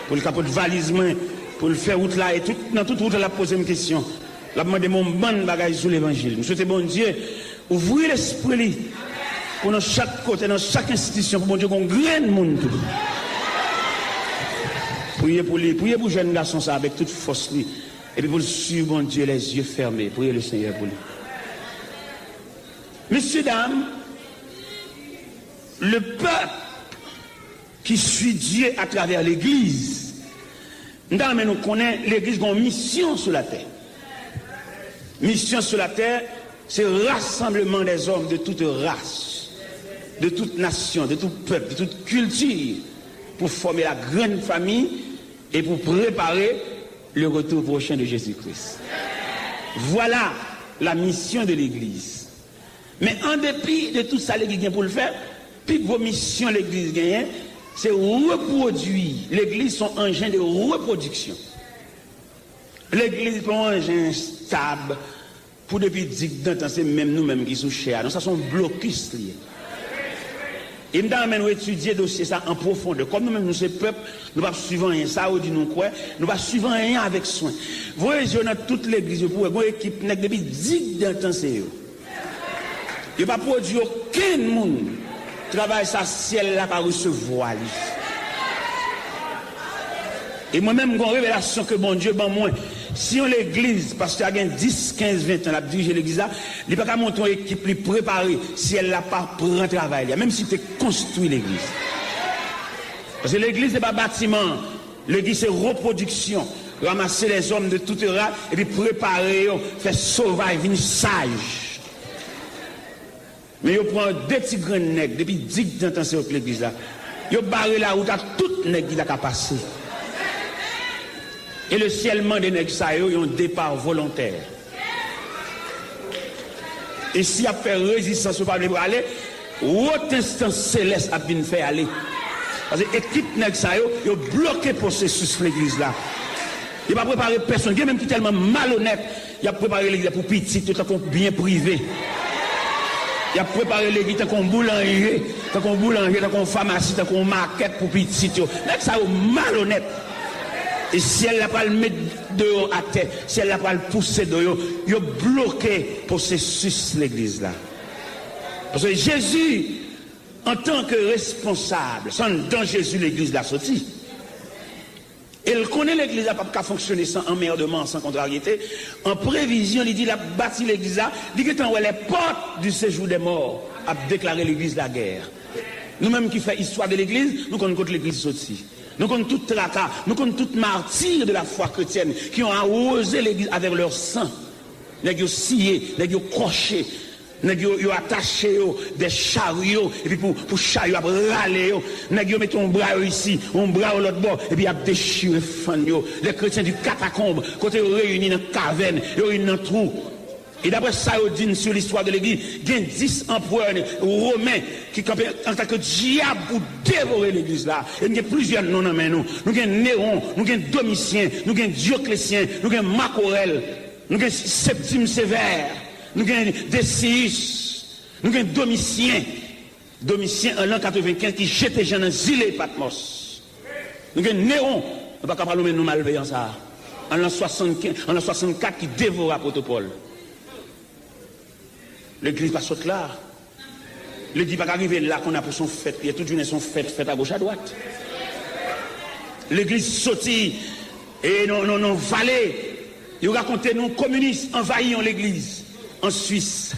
Pour le capot de valise, pour le faire route là. Et dans toute route, il a posé une question. Il a demandé mon bon bagage sur l'évangile. Je souhaite bon Dieu, ouvrir l'esprit pour dans chaque côté, dans chaque institution, pour bon Dieu qu'on graine monde tout. Priez pour lui, priez pour jeune garçon ça avec toute force lui. Et puis pour le suivre, mon Dieu, les yeux fermés. Priez le Seigneur pour lui. Messieurs, dames, le peuple qui suit Dieu à travers l'Église, nous connaissons l'Église a une mission sur la terre. Mission sur la terre, c'est le rassemblement des hommes de toute race, de toute nation, de tout peuple, de toute culture, pour former la grande famille et pour préparer le retour prochain de Jésus-Christ. Voilà la mission de l'Église. Mais en dépit de tout ça, l'Église vient pour le faire, puis vos missions, l'Église gagne, c'est reproduire. L'Église son engin de reproduction. L'Église est un engin stable pour depuis 10 ans, c'est même nous-mêmes qui sommes chers. Donc ça sont blocus liés. Et nous allons étudier dossier ça en profondeur. Comme nous-mêmes, nous, ces peuples, nous ne pouvons pas suivre rien. Ça, on dit nous quoi? Nous ne pouvons pas suivre rien avec soin. Vous voyez, dans toute l'église, vous pouvez une équipe depuis 10 ans, c'est eux. Il n'y a pas produit aucun monde travaille ça ciel là par recevoir. Et moi-même, j'ai une révélation que bon Dieu, ben moi, Si on l'église, parce qu'il y a 10, 15, 20 ans, la dirigé l'église là, il n'y a pas qu'à monter une équipe plus préparée si elle n'a pas pris un travail, même si tu construis l'église. Parce que l'église n'est pas bâtiment, l'église c'est reproduction. Ramasser les hommes de toute race et puis préparer, faire sauvage, venir sage. Mais ils prennent deux petits grands nègres, depuis 10 ans dans l'église là. Ils barrent la route à tout nègre qui n'a qu'à passer. Et le ciellement des nègres, ça, ils ont un départ volontaire. Et s'il y a fait résistance, pour aller, autre instance céleste a bien fait aller. Parce que l'équipe nègres, ça, ils ont bloqué le processus de l'église là. Il n'a pas préparé personne. Il y a même qui est tellement malhonnête, il a préparé l'église pour petit, tout comme bien privé. Il a préparé l'église comme boulanger, comme pharmacie, comme market pour petit. Mais ça, est malhonnête. Et si elle n'a pas le mettre dehors à terre, si elle n'a pas le pousser dehors, il a bloqué le processus de l'église là. Parce que Jésus, en tant que responsable, sans dans Jésus, l'église l'a sorti. Elle connaît l'église n'a pas fonctionner sans emmerdement, sans contrariété. En prévision, il dit qu'il a bâti l'église là, il dit que quand les portes du séjour des morts a déclaré l'église la guerre. Nous-mêmes qui faisons histoire de l'église, nous connaissons l'église sortie. Nous connaissons tout tracas, nous connaissons tout martyr de la foi chrétienne qui ont arrosé l'église avec leur sang. Ils ont scié, ils ont croché, ils ont attaché des chariots, et puis pour chariot, ils ont râlé, ils ont mis un bras ici, un bras à l'autre bord, et puis ils ont déchiré fanyo. Les chrétiens du catacombe, quand ils sont réunis dans la caverne, ils sont réunis dans le trou. Et d'après ça, on dit sur l'histoire de l'église, il y a 10 empereurs romains qui campaient en tant que diable pour dévorer l'église là. Et il y a plusieurs noms dans nous. Nous avons Néron, nous avons Domitien, nous avons Dioclétien, nous avons Marc Aurèle, nous avons Septime Sévère, nous avons Décius, nous avons Domitien. Domitien en l'an 95 qui jetait gens dans l'île Patmos. Nous avons Néron, on ne va pas parler de nous malveillants ça. En l'an 64 qui dévora l'apôtre Paul. L'église pas saute là. L'église pas arriver là qu'on a pour son fête. Il y a toute journée son fête à gauche à droite. L'église sortie et non vallée. Ils racontent nous communistes envahissons l'église en Suisse.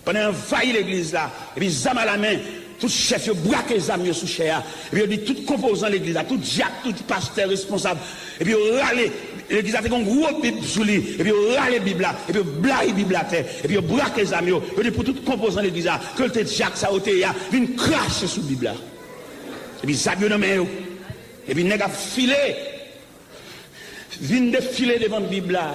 Pendant envahir l'église là, et puis zam à la main, tout chef, ils braquent les âmes sous chair. Et puis ils dit tout composant l'église là, tout diacre, tout pasteur responsable. Et puis ils râlent. L'église a fait un gros Bible sous lui, et puis il râle la Bible là, et puis il blague la Bible à terre, et puis il braque les amis, et puis pour tout composant l'église là, que le Jacques Saotéa vient cracher sous la Bible là. Et puis ça vient dans main, et puis il a filé, vient défiler devant la Bible là.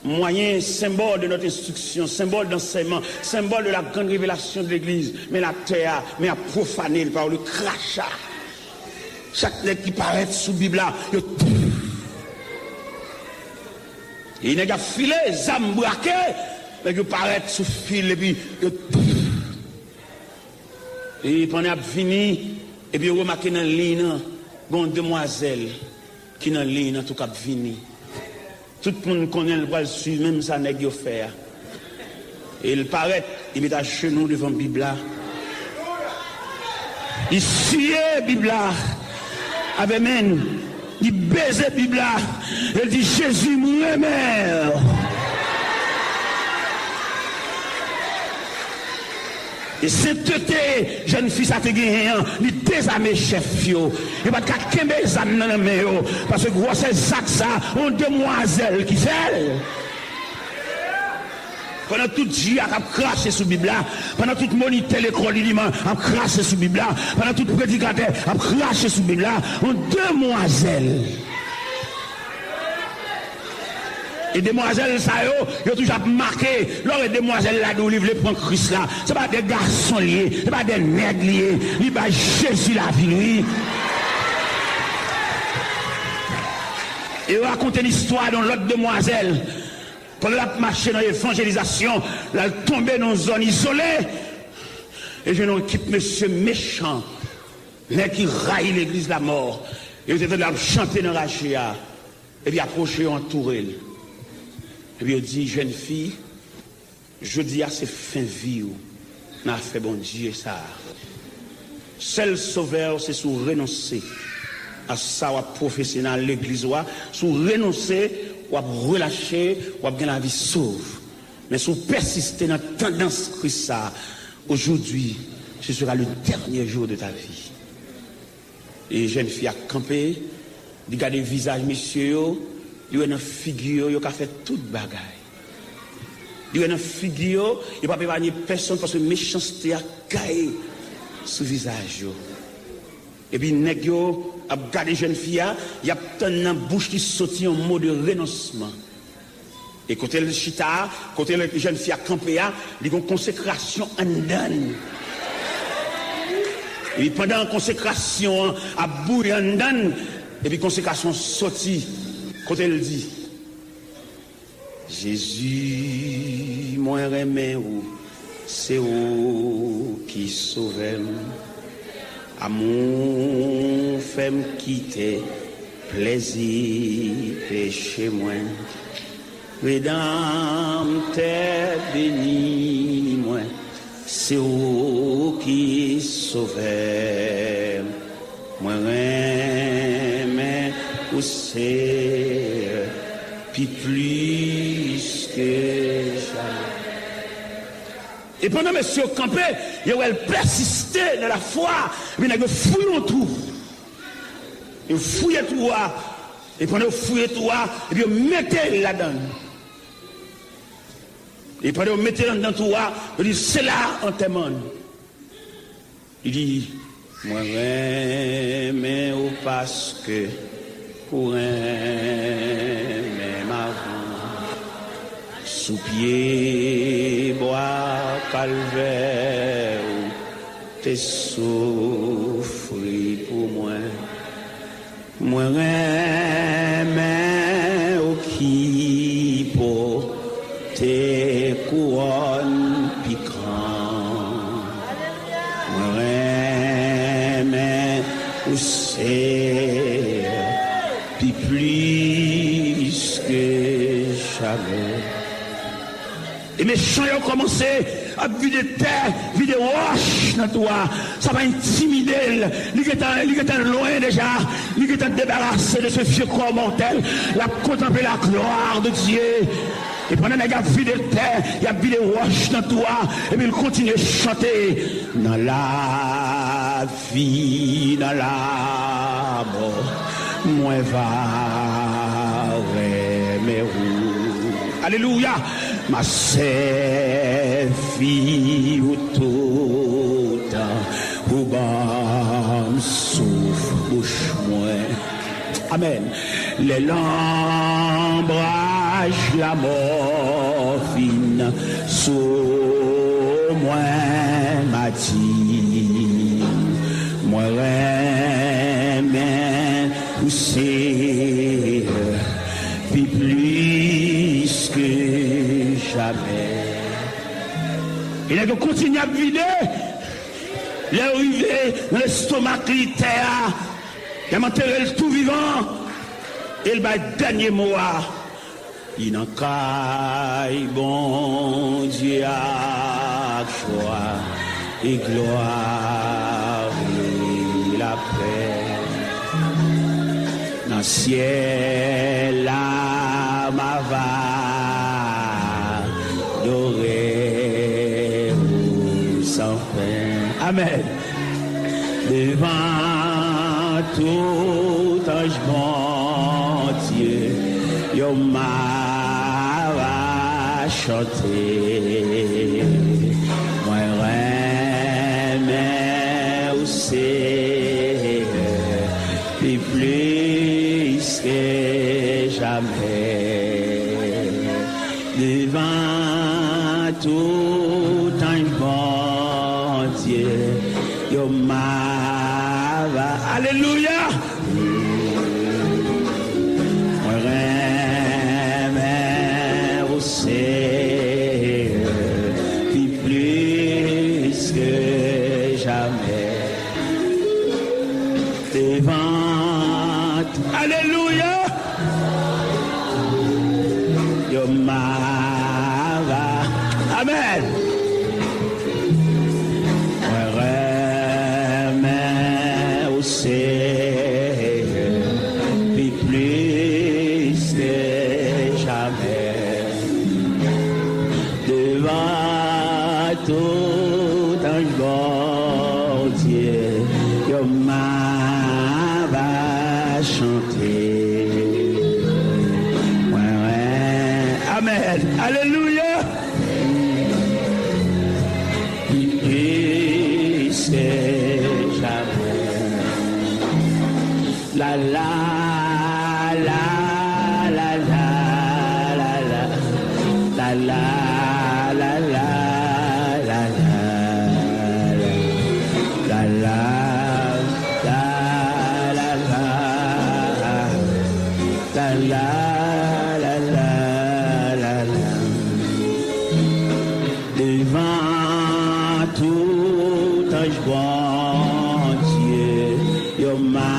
Moyen, symbole de notre instruction, symbole d'enseignement, symbole de la grande révélation de l'église, mais la terre, mais à profaner par le crachat. Chaque lettre qui paraît sous la Bible là, il n'a pas filé, zam braqué, mais il paraît sous fil, et puis, et pendant qu'il a fini, et puis il remarque dans la ligne, une demoiselle qui est dans la ligne, en tout cas, fini. Tout le monde connaît le bras suivre, même ça n'est pas fait. Et il paraît, il met à genoux devant la Bible là. Il suit la Bible là, avec même. Il baise la Bible là. Il dit Jésus me remet. Et sainteté, jeune fille, ça te gagne, il désarme chef. Il n'y a pas de cas qui mes âmes dans la main. Parce que gros, c'est ça, on demoiselle qui fait. Pendant tout Dieu a craché sous la Bible, pendant tout moniteur l'école, il a craché sous la Bible, pendant tout prédicateur a craché sous la Bible, on demoiselle. Et demoiselles, ça, ils ont toujours marqué, lors des demoiselles là, d'où ils veulent prendre Christ là, ce n'est pas des garçons liés, ce n'est pas des nègres liés, il va Jésus la vie, lui. Et on raconte une histoire dans l'autre demoiselle. Pendant la marché dans l'évangélisation, là, elle tombait dans une zone isolée. Et je n'ai équipe monsieur méchant, mais qui raille l'église de la mort. Et ils étaient là chanter dans la chia. Et puis approcher, entourer. Et puis il dit, jeune fille, je dis à ces fins vie, n'a fait bon Dieu ça. Seul sauveur, c'est sous renoncer. à ça, ou professionnel, l'église, sous renoncer, ou relâcher, ou gagner la vie sauve. Mais sous persister dans la tendance Christ ça, aujourd'hui, ce sera le dernier jour de ta vie. Et jeune fille a campé, regarde le visage, monsieur, il y a une figure, il a fait toute bagaille. Il y a une figure, il n'y a pas épargner personne parce que méchanceté a caillé sous le visage. Et puis, nèg yo a regardé jeune fille, il y a une bouche qui sortit en mot de renoncement. Et côté le chita, côté le jeune fille a campé, il y a une consécration en donne. Et puis pendant la consécration, à bouillir en donne, et puis consécration sortie, côté elle dit, Jésus, moi remets où, c'est où qui sauve. À mon femme quitter, plaisir, péché moi. Rédempteur béni moi, c'est où qui sauve. Moi remets où c'est, puis plus que jamais. Et pendant monsieur campé, il a persisté dans la foi, mais il a fouillé tout. Il fouillé tout, et pendant qu'il fouillé tout, et puis il mettait là-dedans. Et pendant qu'il mettait là-dedans tout, il dit, c'est là en témoigne. Il dit, moi, mais ou parce que pour un même avant. Sous pied, bois, calvaire, t'es souffri pour moi. Moi, mais au qui pour tes couronnes piquantes. Moi, mais où c'est, puis plus que jamais. Et mes méchants ont commencé à vider terre, vider roche dans toi. Ça va intimider. Il est loin déjà. Il est débarrassé de ce vieux corps mortel. Il a contemplé la gloire de Dieu. Et pendant qu'il a vidé terre, il a vidé roche dans toi. Et puis il continue à chanter. Dans la vie, dans la mort, moi va mes roues. Alléluia. Ma fille ou tout ou bam souffle bouche moi. Amen. Les lambrages la morphine sous moi m'a dit moi remets ou c'est puis plus que jamais. Il a continué à vider. Il est arrivé dans l'estomac littéraire. Il a enterré le tout vivant. Et il va dernier mot. Il n'en caille bon Dieu à joie et gloire et la paix. Dans le ciel, la ma va. Amen. Devant tout ange bon Dieu, yo m'a chanté. Moi remets où c'est, puis plus que jamais. Devant tout ange bon Dieu, yo mava. Alléluia. Moi remets où c'est, puis plus que jamais. Devant, alléluia. Yo mava. Amen. Amen. Alléluia. Et c'est jamais. La la la la la la la la la la la la la la devant tout ange bon Dieu, yo m'a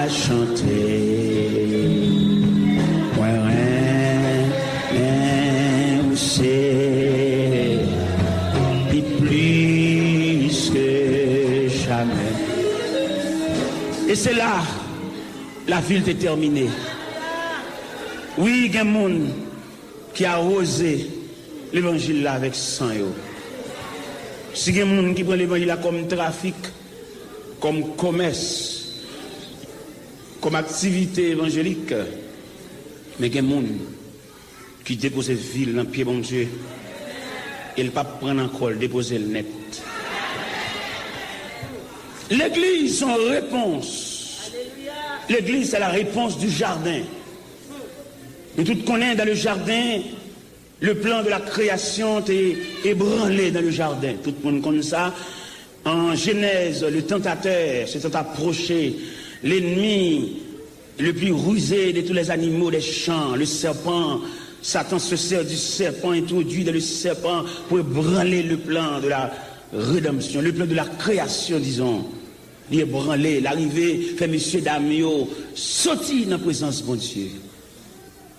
chanté. Moi rien c'est plus que jamais. Et c'est là la ville est terminée. Oui, il y a des gens qui a osé l'évangile là avec sang. Si il y a des gens qui prennent l'évangile là comme trafic, comme commerce, comme activité évangélique, mais il y a des gens qui déposent la ville dans le pied de Dieu et ne pas prendre encore, déposer le net. L'église, son réponse. L'église, c'est la réponse du jardin. Nous tous connaissons dans le jardin, le plan de la création est ébranlé dans le jardin. Tout le monde connaît ça. En Genèse, le tentateur s'est approché, l'ennemi le plus rusé de tous les animaux des champs, le serpent. Satan se sert du serpent, introduit dans le serpent pour ébranler le plan de la rédemption, le plan de la création, disons. Il est branlé, l'arrivée fait monsieur Damio sorti dans la présence de mon Dieu.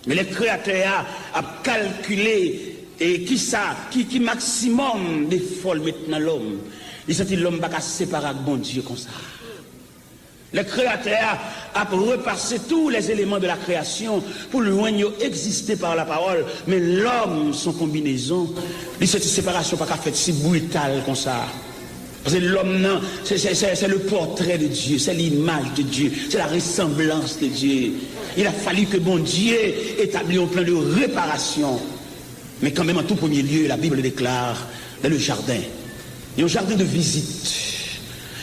Mais les créateurs a calculé et qui maximum de folles maintenant l'homme. Il sentit l'homme pas séparer avec bon Dieu comme ça. Les créateurs a repassé tous les éléments de la création pour le loin exister par la parole, mais l'homme, son combinaison, cette séparation pas fait si brutale comme ça. Parce que l'homme, c'est le portrait de Dieu, c'est l'image de Dieu, c'est la ressemblance de Dieu. Il a fallu que bon Dieu établisse un plan de réparation. Mais quand même, en tout premier lieu, la Bible déclare dans le jardin. Il y a un jardin de visite.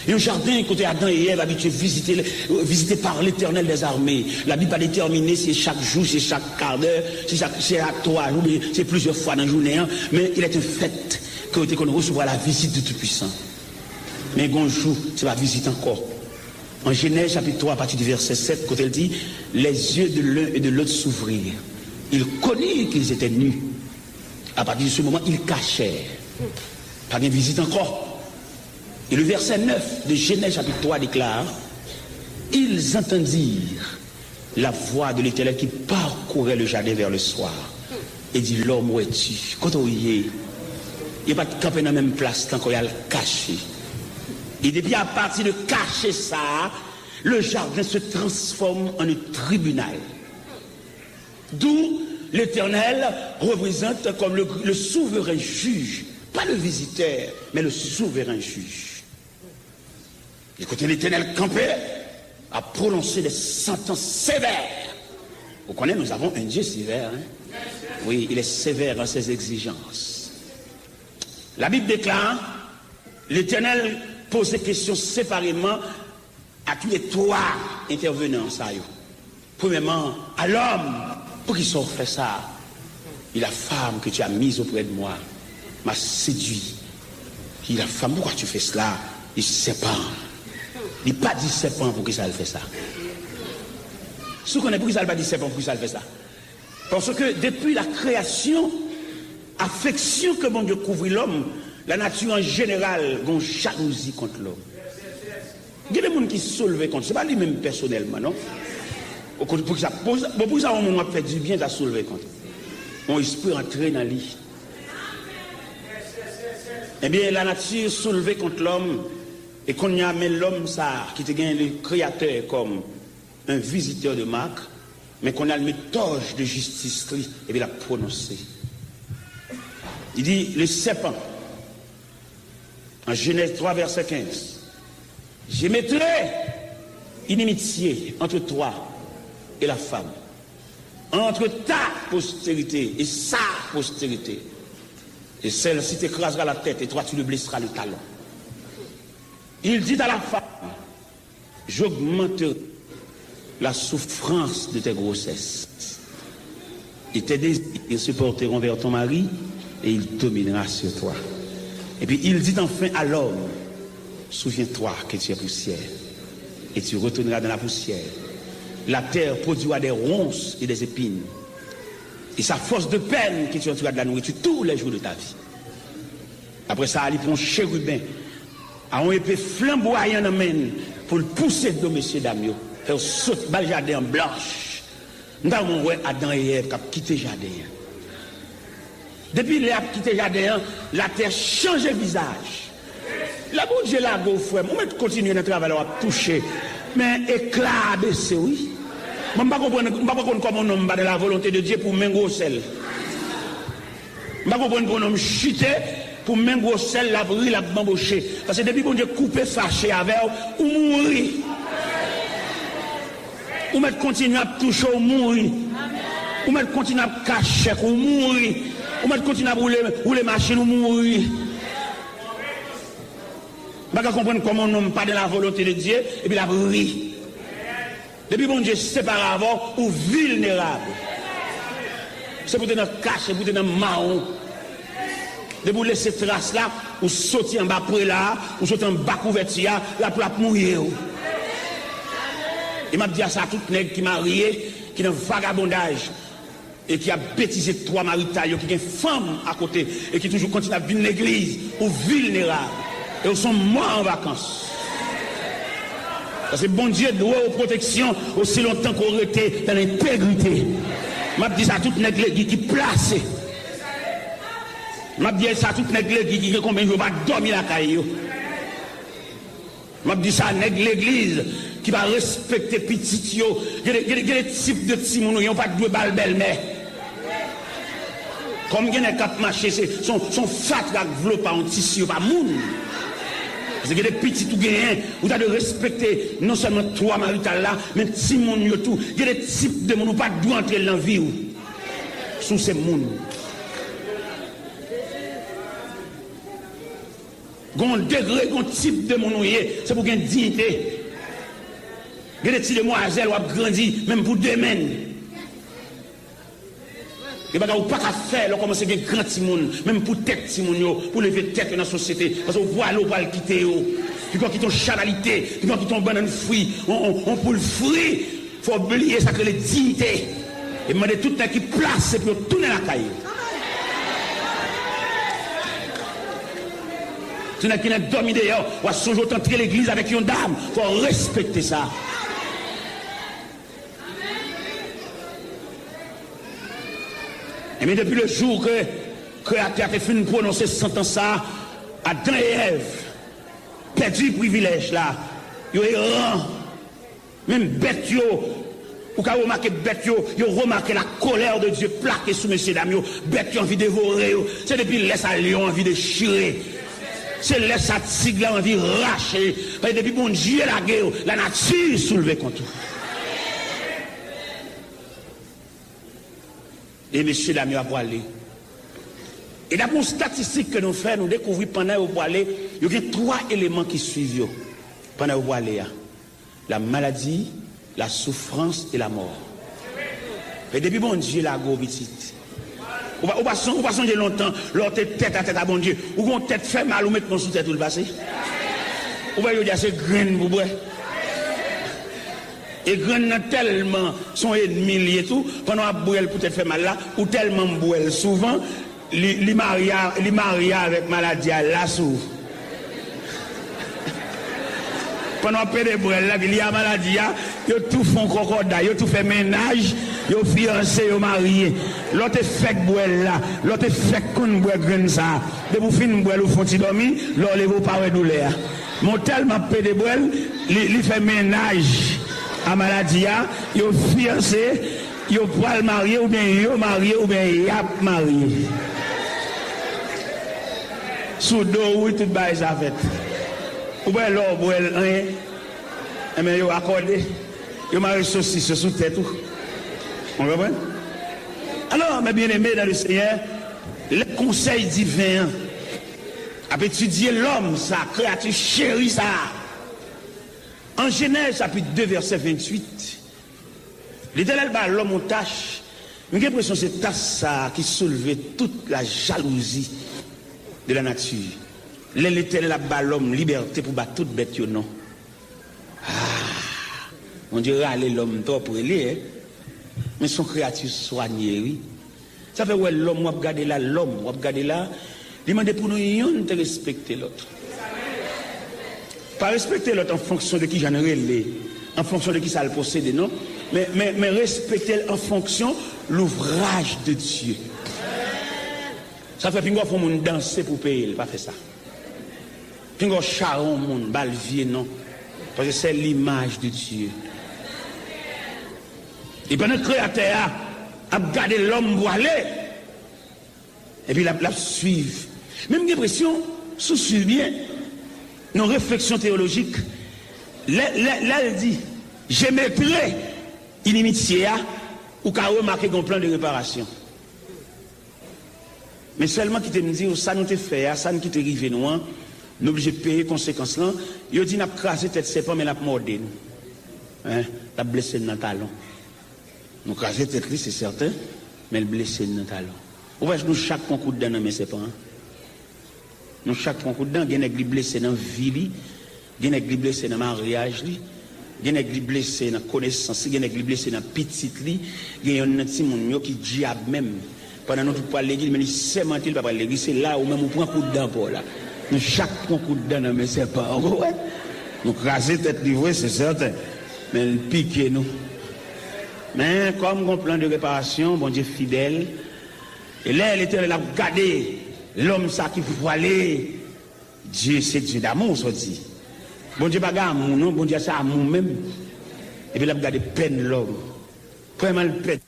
Il y a un jardin côté Adam et Ève habitués visité par l'Éternel des armées. La Bible a déterminé si chaque jour, c'est chaque quart d'heure, c'est à 3 jours, c'est plusieurs fois dans la journée. Mais il est un fait qu'on recevra la visite du Tout-Puissant. Mais un jour, c'est la visite encore. En Genèse chapitre 3, à partir du verset 7, quand elle dit, les yeux de l'un et de l'autre s'ouvrirent. Ils connurent qu'ils étaient nus. À partir de ce moment, ils cachèrent. Pas de visite encore. Et le verset 9 de Genèse chapitre 3 déclare, ils entendirent la voix de l'Éternel qui parcourait le jardin vers le soir. Et dit, l'homme où es-tu? Quand on y est, il n'y a pas de camper dans la même place tant qu'on y a le caché. Et depuis à partir de cacher ça, le jardin se transforme en un tribunal. D'où l'Éternel représente comme le souverain juge, pas le visiteur, mais le souverain juge. Et quand l'Éternel campait, a prononcé des sentences sévères. Vous connaissez, nous avons un Dieu sévère. Hein? Oui, il est sévère dans ses exigences. La Bible déclare, l'Éternel pose des questions séparément à tous les trois intervenants. Premièrement, à l'homme, pour qu'il soit fait ça, et la femme que tu as mise auprès de moi m'a séduit. Et la femme, pourquoi tu fais cela? Il serpent. Il n'a pas dit serpent pour qu'il ça fait ça. Si vous connaissez pourquoi il n'a pas dit serpent pour qu'il ça fait ça? Parce que depuis la création, affection que bon Dieu couvre l'homme, la nature en général, a une jalousie contre l'homme. Il y a des gens qui se soulèvent contre, ce n'est pas lui-même personnellement, non? Pour ça, on a fait du bien, ça soulever contre. On espère entrer dans lui. Eh bien, la nature soulevée contre l'homme, et qu'on y a mis l'homme ça, qui te gagne le créateur comme un visiteur de marque, mais qu'on a le méthode de justice, et bien la prononcer. Il dit, le serpent, en Genèse 3, verset 15, je mettrai inimitié entre toi et la femme, entre ta postérité et sa postérité. Et celle-ci t'écrasera la tête et toi tu lui blesseras le talon. Il dit à la femme, j'augmenterai la souffrance de tes grossesses. Et tes désirs se porteront vers ton mari et il dominera sur toi. Et puis il dit enfin à l'homme, souviens-toi que tu es poussière et tu retourneras dans la poussière. La terre produira des ronces et des épines. Et sa force de peine que tu en trouveras de la nourriture tous les jours de ta vie. Après ça, il prend chérubin, à un épée flamboyant pour le pousser de messieurs dames, faire sauter le jardin blanche. Nous avons vu Adam et Ève qui ont quitté le jardin. Depuis qu'ils ont quitté le jardin, la terre change de visage. La bon Dieu là, go frère, on va continuer notre travail à toucher. Mais éclat baissé, oui. Je ne comprends pas comment on nomme de la volonté de Dieu pour manger au sel. Je ne comprends pas comment on chuter pour manger au sel, la brûler, la bambocher. Parce que depuis que Dieu coupé, fâché avec ou mourir. Ou mettre continuer à toucher ou mourir. Ou mettre continuer à cacher ou mourir. Ou mettre continuer à rouler machine ou mourir. Je ne comprends pas comment on nomme pas de la volonté de Dieu et puis la brûler. Depuis bon Dieu séparé avant ou vulnérable. C'est pour te dans cacher, pour te dans marron. De vous laisser trace là, ou sortir en bas après là, ou sortir en bas couverture, la plaque mouillée. Il m'a dit à ça, tout nègre qui m'a marié, qui est dans vagabondage, et qui a bêtisé trois maritales, qui a une femme à côté, et qui toujours continue à venir l'église, ou vulnérable, et ils sont morts en vacances. Parce que bon Dieu doit aux protections aussi longtemps qu'on était dans l'intégrité. Je dis ça à toute l'église qui place. Je dis ça à toute l'église qui combien de jours va dormir la caillou. Je dis ça à l'église qui va respecter petit yo. Il y a des types de petits moun qui n'ont pas de balles belle-mère. Comme il y a des quatre marchés, sont fat qui pas un tissu, pas moun. Parce que des petits tout gagnants, vous avez de respecter non seulement trois maritales là, mais petits moun yo tout. Il y a des types de moun qui n'ont pas de droit entrer dans la vie sous ces moun. Gon degré, gon type de moun c'est pour gagner dignité. Il y a des petites demoiselles qui ont grandi, même pour deux mènes. Il n'y a pas qu'à faire, on commence à faire grand timoun, même pour tête timoun, pour lever tête dans la société. Parce qu'on voit l'eau, on va le quitter. Puis quand ils ont chanalité, puis quand ils ont banane fruit, on pour le fruit, il faut oublier ça que les dignités. Et demander tout le temps qui place pour tourner la caille. Tout le monde qui est dormi d'ailleurs, on va toujours entrer l'église avec une dame. Il faut respecter ça. Et bien depuis le jour que le Créateur a fait prononcer cette sentence, Adam et Ève, perdu le privilège là, ils sont errants. Même bête, ou quand vous remarquez bête, vous remarquez la colère de Dieu plaquée sous messieurs dames, bête qui ont envie de dévorer, c'est depuis laisse à lion envie de chirer. C'est laisse à tigre envie de racher. Parce que depuis bon Dieu la guerre, la nature soulevée contre tout. Et messieurs dames, à aller. Et d'après une statistique que nous faisons, nous découvrons pendant que vous aller, il y a trois éléments qui suivent pendant que vous aller. La maladie, la souffrance et la mort. Et depuis bon Dieu, la go petite. Ou pas songer longtemps, leur tête à tête à bon Dieu. Ou qu'on tête fait mal ou mettre mon sous tête tout le passé. Ou pas dire c'est grain pour boire. Et grain tellement son ennemi et tout, pendant à boire peut être fait mal là, ou tellement boire souvent, les maria avec maladie là sous. Pendant à payer des boire là, il y a maladie, ils tout font crocodile, ils tout fait ménage. Yo fiancé, yo marié. L'autre fait boire là, l'autre fait qu'on boire grain ça. De vous fin boire ou font dormir, l'autre vous pas douleur. Mon tellement peu de boire, il fait ménage à maladie, yo fiancé, yo poil marié ou bien yo marié ou bien yap marié. Sous dos oui tout bail ça fait. Ou bien l'autre boire rien. Mais yo accordé, yo marié saucisse sous tête tout. On comprend? maintenant, mes bien-aimés dans le Seigneur, le conseil divin a étudié l'homme, sa créature chérie, ça. En Genèse, chapitre 2, verset 28, l'Éternel bat l'homme en tâche. J'ai l'impression que c'est ça qui soulevait toute la jalousie de la nature. L'Éternel bat l'homme liberté pour battre toute bête, non. On dirait aller l'homme trop pour lui, mais son créature soignée, oui. Ça fait ouais l'homme, on va regarder là, l'homme, on va regarder là, demander pour nous de respecter l'autre. Pas respecter l'autre en fonction de qui j'en ai, en fonction de qui ça le possède, non? Mais respecter en fonction de l'ouvrage de Dieu. Ça fait pingo faut moun danser pour payer, il pas fait ça. Pingo charon moun bal vie non, parce que c'est l'image de Dieu. Et pendant que le créateur a regardé l'homme pour aller, et puis la suivre. Même l'impression, sous bien, nos réflexions théologiques, là elle dit, je mettrai inimitié ou qu'à remarquer qu'on plan de réparation. Mais seulement qui te me dit, ça nous te fait, ça nous qui te rive nous, nous obligés de payer conséquences là. Il dit, n'a pas crasé tête serpent, mais n'a pas mordé nous. Hein, n'a blessé dans le talon. Nous crasé tête c'est certain, mais le blessé dans le talon. Ou voyez, nous chaque coup de dent dans mes serpents. Nous chaque coup de dent, il y a des blessés dans la vie, il y a des blessés dans le mariage, il y a des blessés dans la connaissance, il y a des blessés dans la petite, il y a un petit monde qui diable même. Pendant nous parlons de l'église, mais c'est mentir, il ne va pas l'église, c'est là où même on prend un coup de dent pour là. Nous chaque coup de dent dans mes serpents. Nous craser tête livrée, c'est certain. Mais le piquer nous. Mais comme on plan de réparation, bon Dieu fidèle, et là, l'Éternel a regardé l'homme ça qui voilé. Dieu, c'est Dieu d'amour, ça dit. Bon Dieu, pas d'amour, non, bon Dieu, c'est amour même. Et puis il a regardé peine l'homme. Vraiment le peine.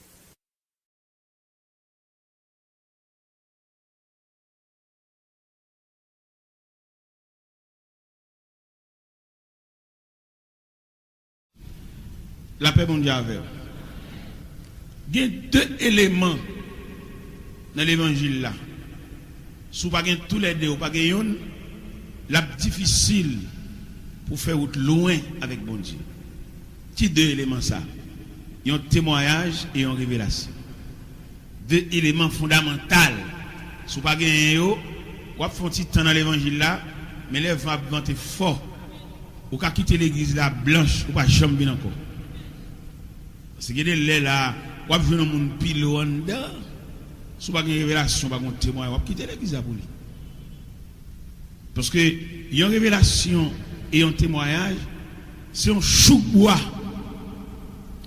La paix mondiale avec. Il y a deux éléments dans l'évangile là. Si vous n'avez pas tous les deux, vous n'avez pas une, c'est difficile pour faire route loin avec bon Dieu. Qui deux éléments ça? Il y a un témoignage et une révélation. Deux éléments fondamentaux. Si vous n'avez pas un, vous avez fait un petit temps dans l'évangile là, mais là, vous avez vanté fort. Vous avez quitté l'église là blanche, vous n'avez pas jamais encore. Parce que les là, vous avez vu un monde pile en dedans. Si vous avez une révélation, vous avez un témoin, vous avez quitté l'église pour lui. Parce que il y a une révélation et un témoignage, c'est un chou bois.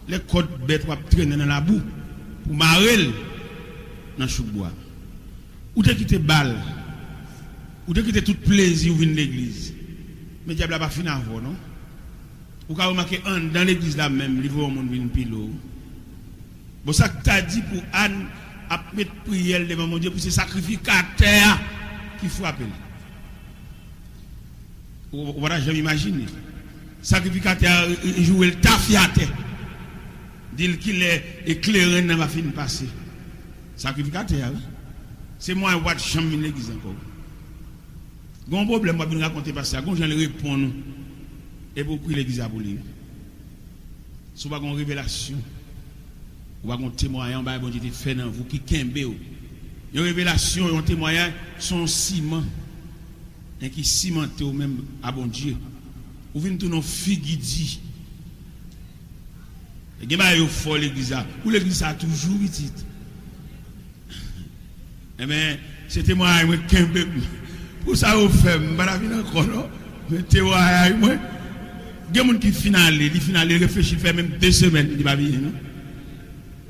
Les côtes bêtes vont traîner dans la boue pour marrer dans le chou bois. Ou de quitter balle, ou de quitter tout plaisir ou venir l'église. Mais le diable n'a pas fini avant, non? Ou quand vous remarquez dans l'église là même, il faut un monde venir pilo. Bon, ça que tu as dit pour Anne, à mettre prière devant mon Dieu, pour ce sacrificateur qu'il faut appeler. Voilà, je m'imagine. Sacrificateur, il joue le tafiateur. Dit qu'il est éclairé dans ma fin de passer. Sacrificateur, c'est moi qui vais chambre dans l'église encore. Gon problème, je vais raconter parce que je vais répondre. Et beaucoup l'église a voulu. Si vous avez une révélation, vous avez un témoignage, vous avez fait dans vous qui kembe. Une révélation et un témoignage sont ciment. Et qui cimentent au même à bon Dieu. Vous venez de nos filles dit. Et vous avez fait l'église. Ou l'église a toujours dit. Eh bien, c'est témoignage qui kembe. Pour ça, vous faites, je ne vais pas venir encore, non? Mais témoignage, moi. Il y a des gens qui finale, réfléchissent, fait même 2 semaines, il ne va pas venir, non?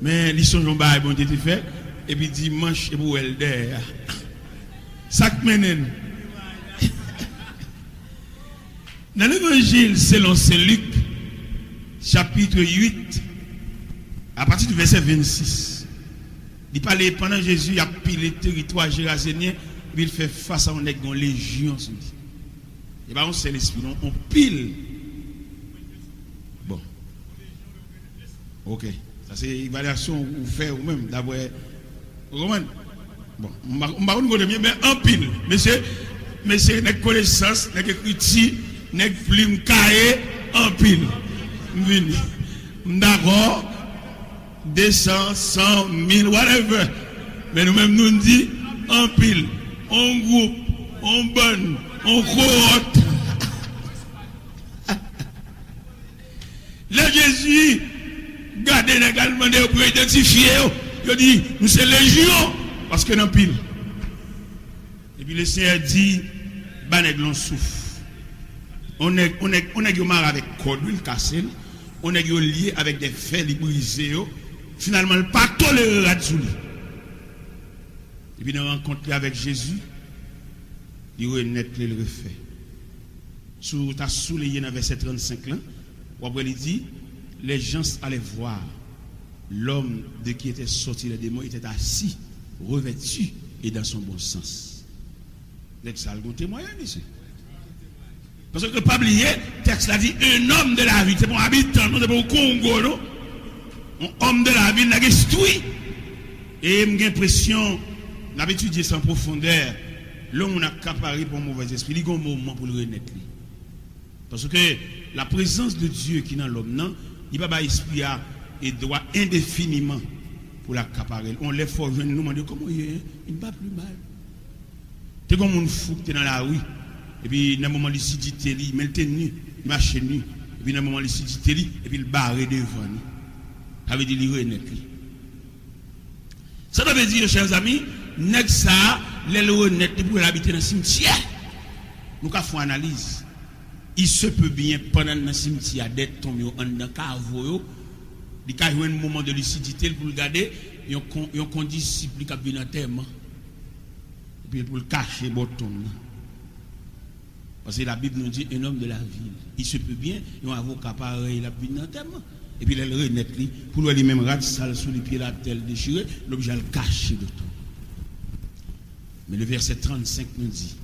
Mais ils sont en bon Dieu fait, et puis dimanche, et vous êtes derrière. Ça qui mène. Dans l'évangile selon Saint Luc, chapitre 8, à partir du verset 26, il parlait pendant Jésus, il a pile le territoire gérasénien, puis il fait face à une légion. Et bien on sait l'esprit, on pile. Bon. Ok. Ça c'est une évaluation que vous faites vous-même, d'avoir Vous comprenez? Bon, on va pas bien, mais en pile. Mais c'est une connaissance, une écriture, une plume cahier, en pile. D'accord? 200, 100, 1000, whatever. Mais nous-mêmes, nous disons en pile, en groupe, en bonne, en cohorte. Le Jésus, gardez également pour identifier. Il dit, nous sommes légion, parce que nous pile. Et puis le Seigneur dit, banèg l'on souffle. On est marre avec code, il casse, on est lié avec des fers brisés. Finalement, il pas toléré à lui. Et puis nous rencontrons avec Jésus, il renaît le refait. Sous ta souligné dans verset 35 là, il dit, les gens allaient voir l'homme de qui était sorti les démons était assis, revêtu et dans son bon sens. Ça a le témoignage ici. Parce que pas oublier, le texte a dit un homme de la ville, c'est pour habitant, non, c'est pour Congo, non? Un homme de la ville n'a instruit. Et j'ai l'impression, on a étudié sans profondeur, l'homme on a accaparé pour un mauvais esprit, il y a un moment pour le renaître. Parce que la présence de Dieu qui est dans l'homme, non, il va pas esprit et droit indéfiniment pour l'accaparer. On lève fort, nous demande comment il est, il ne va plus mal. Tu es comme un fou qui est dans la rue. Et puis, dans un moment de lucidité, il met le nu, il marche nu. Et puis, dans un moment de lucidité, et puis, il barre devant. Ça veut dire qu'il renaît. Ça veut dire, chers amis, nèg ça, les renaît pour habiter dans le cimetière. Nous avons fait une analyse. Il se peut bien, pendant le cimetière, d'être tombé en dans cave, il y a un moment de lucidité pour le garder, il y a un condisciple qui a bien enterrement. Et puis, pour le cacher, le bouton. Parce que la Bible nous dit un homme de la ville. Il se peut bien, il y a un avocat pareil, il a bien enterrement. Et puis, il renaît, pour lui même rate sale sous les pieds, la tête déchirée, l'objet le caché de tout. Mais le verset 35 nous dit,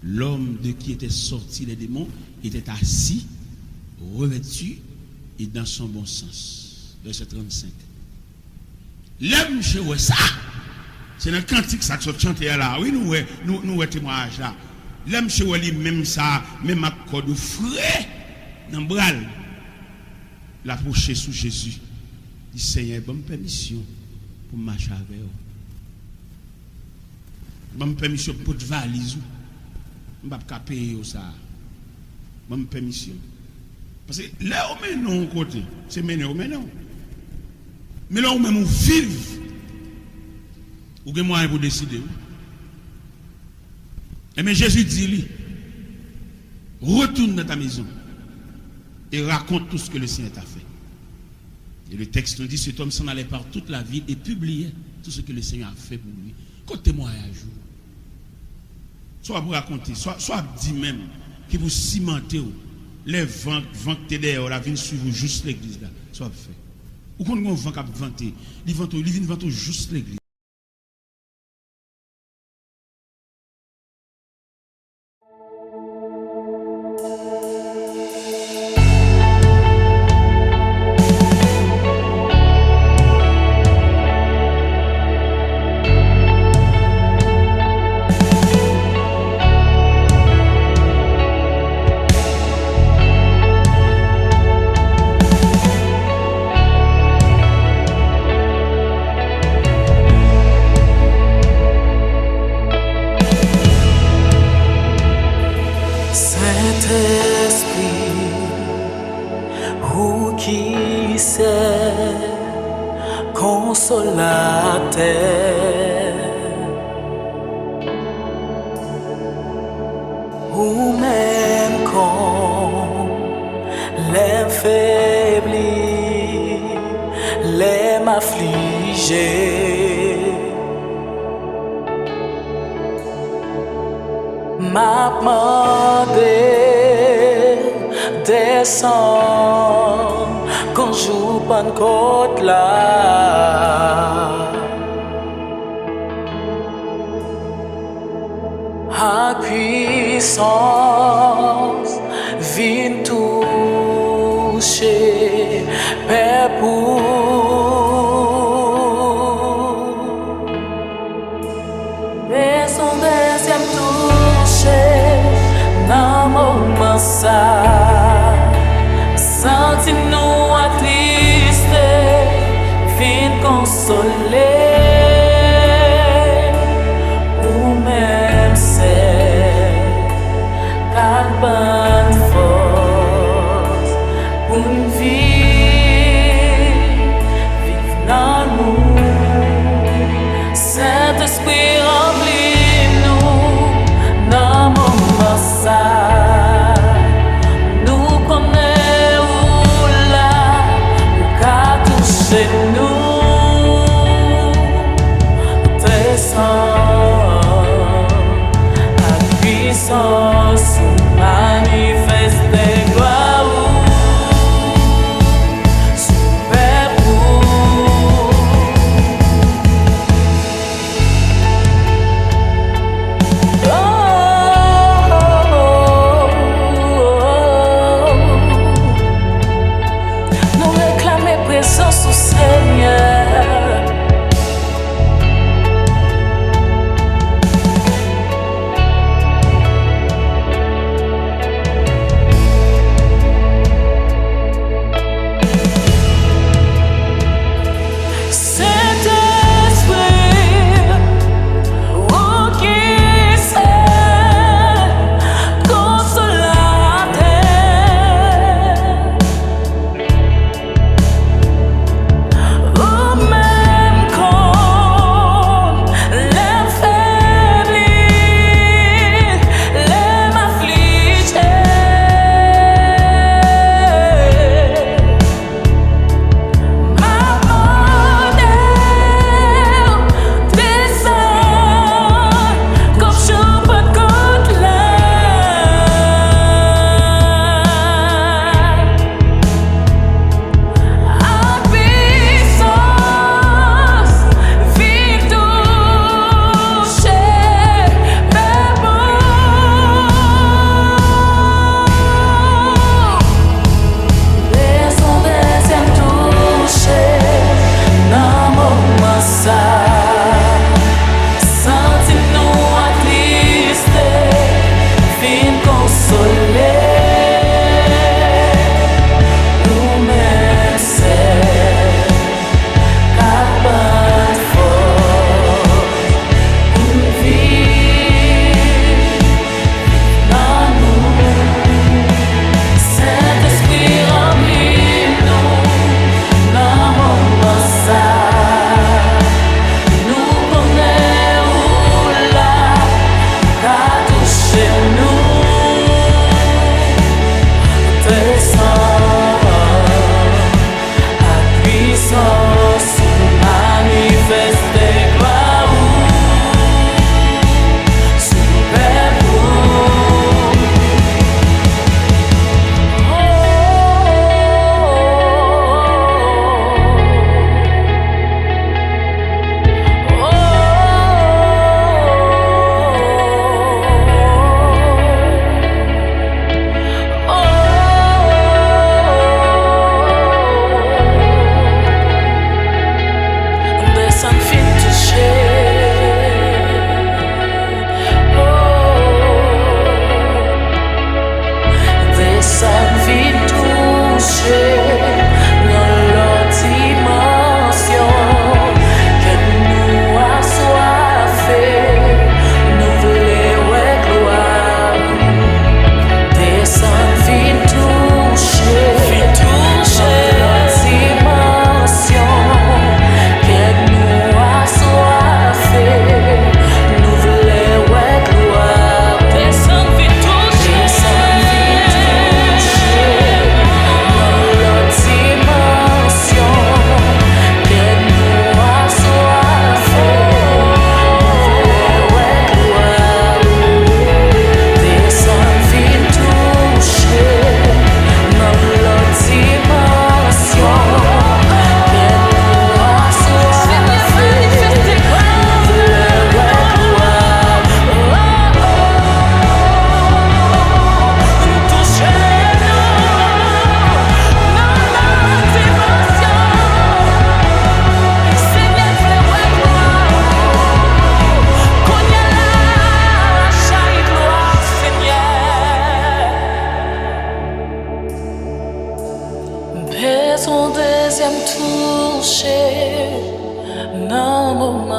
l'homme de qui était sorti les démons était assis, revêtu et dans son bon sens. Verset 35. L'homme chez ça, c'est dans le cantique ça que chante là. Oui, nous témoignage là. L'homme chez lui, même ça, même à corde frais, dans le bras, l'approcher sous Jésus. Il dit, Seigneur, bonne permission pour marcher avec vous. Bonne permission pour te valise. Je ne vais pas payer ça. Bonne permission. Parce que là, on met non côté. C'est maintenant, non. Mais là, on met mon vivre. Ou que moi, pour décider. Et mais Jésus dit, lui, retourne dans ta maison et raconte tout ce que le Seigneur t'a fait. Et le texte nous dit, cet homme s'en allait par toute la ville et publiait tout ce que le Seigneur a fait pour lui. Quand témoignage, soit pour raconter, soit dit même, qui vous cimenter, les vents que derrière, la ville suivre juste l'église là, soit fait. Ou quand on vent qui a vanté, il vient vanter juste l'église. moment ça, senti-nous attristés, fin consoler, ou même c'est qu'à bonne force pour une vie, vive dans nous, Saint-Esprit remplis-nous, dans moment ça. Puissance manifeste gloire super nous réclamer présence au Seigneur.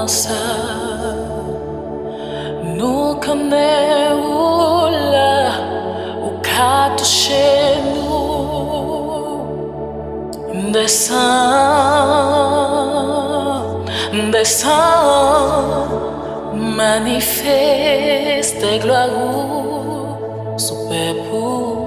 ça. Nous connaissons là où qu'a touché nous. Descends, manifeste gloire, super pour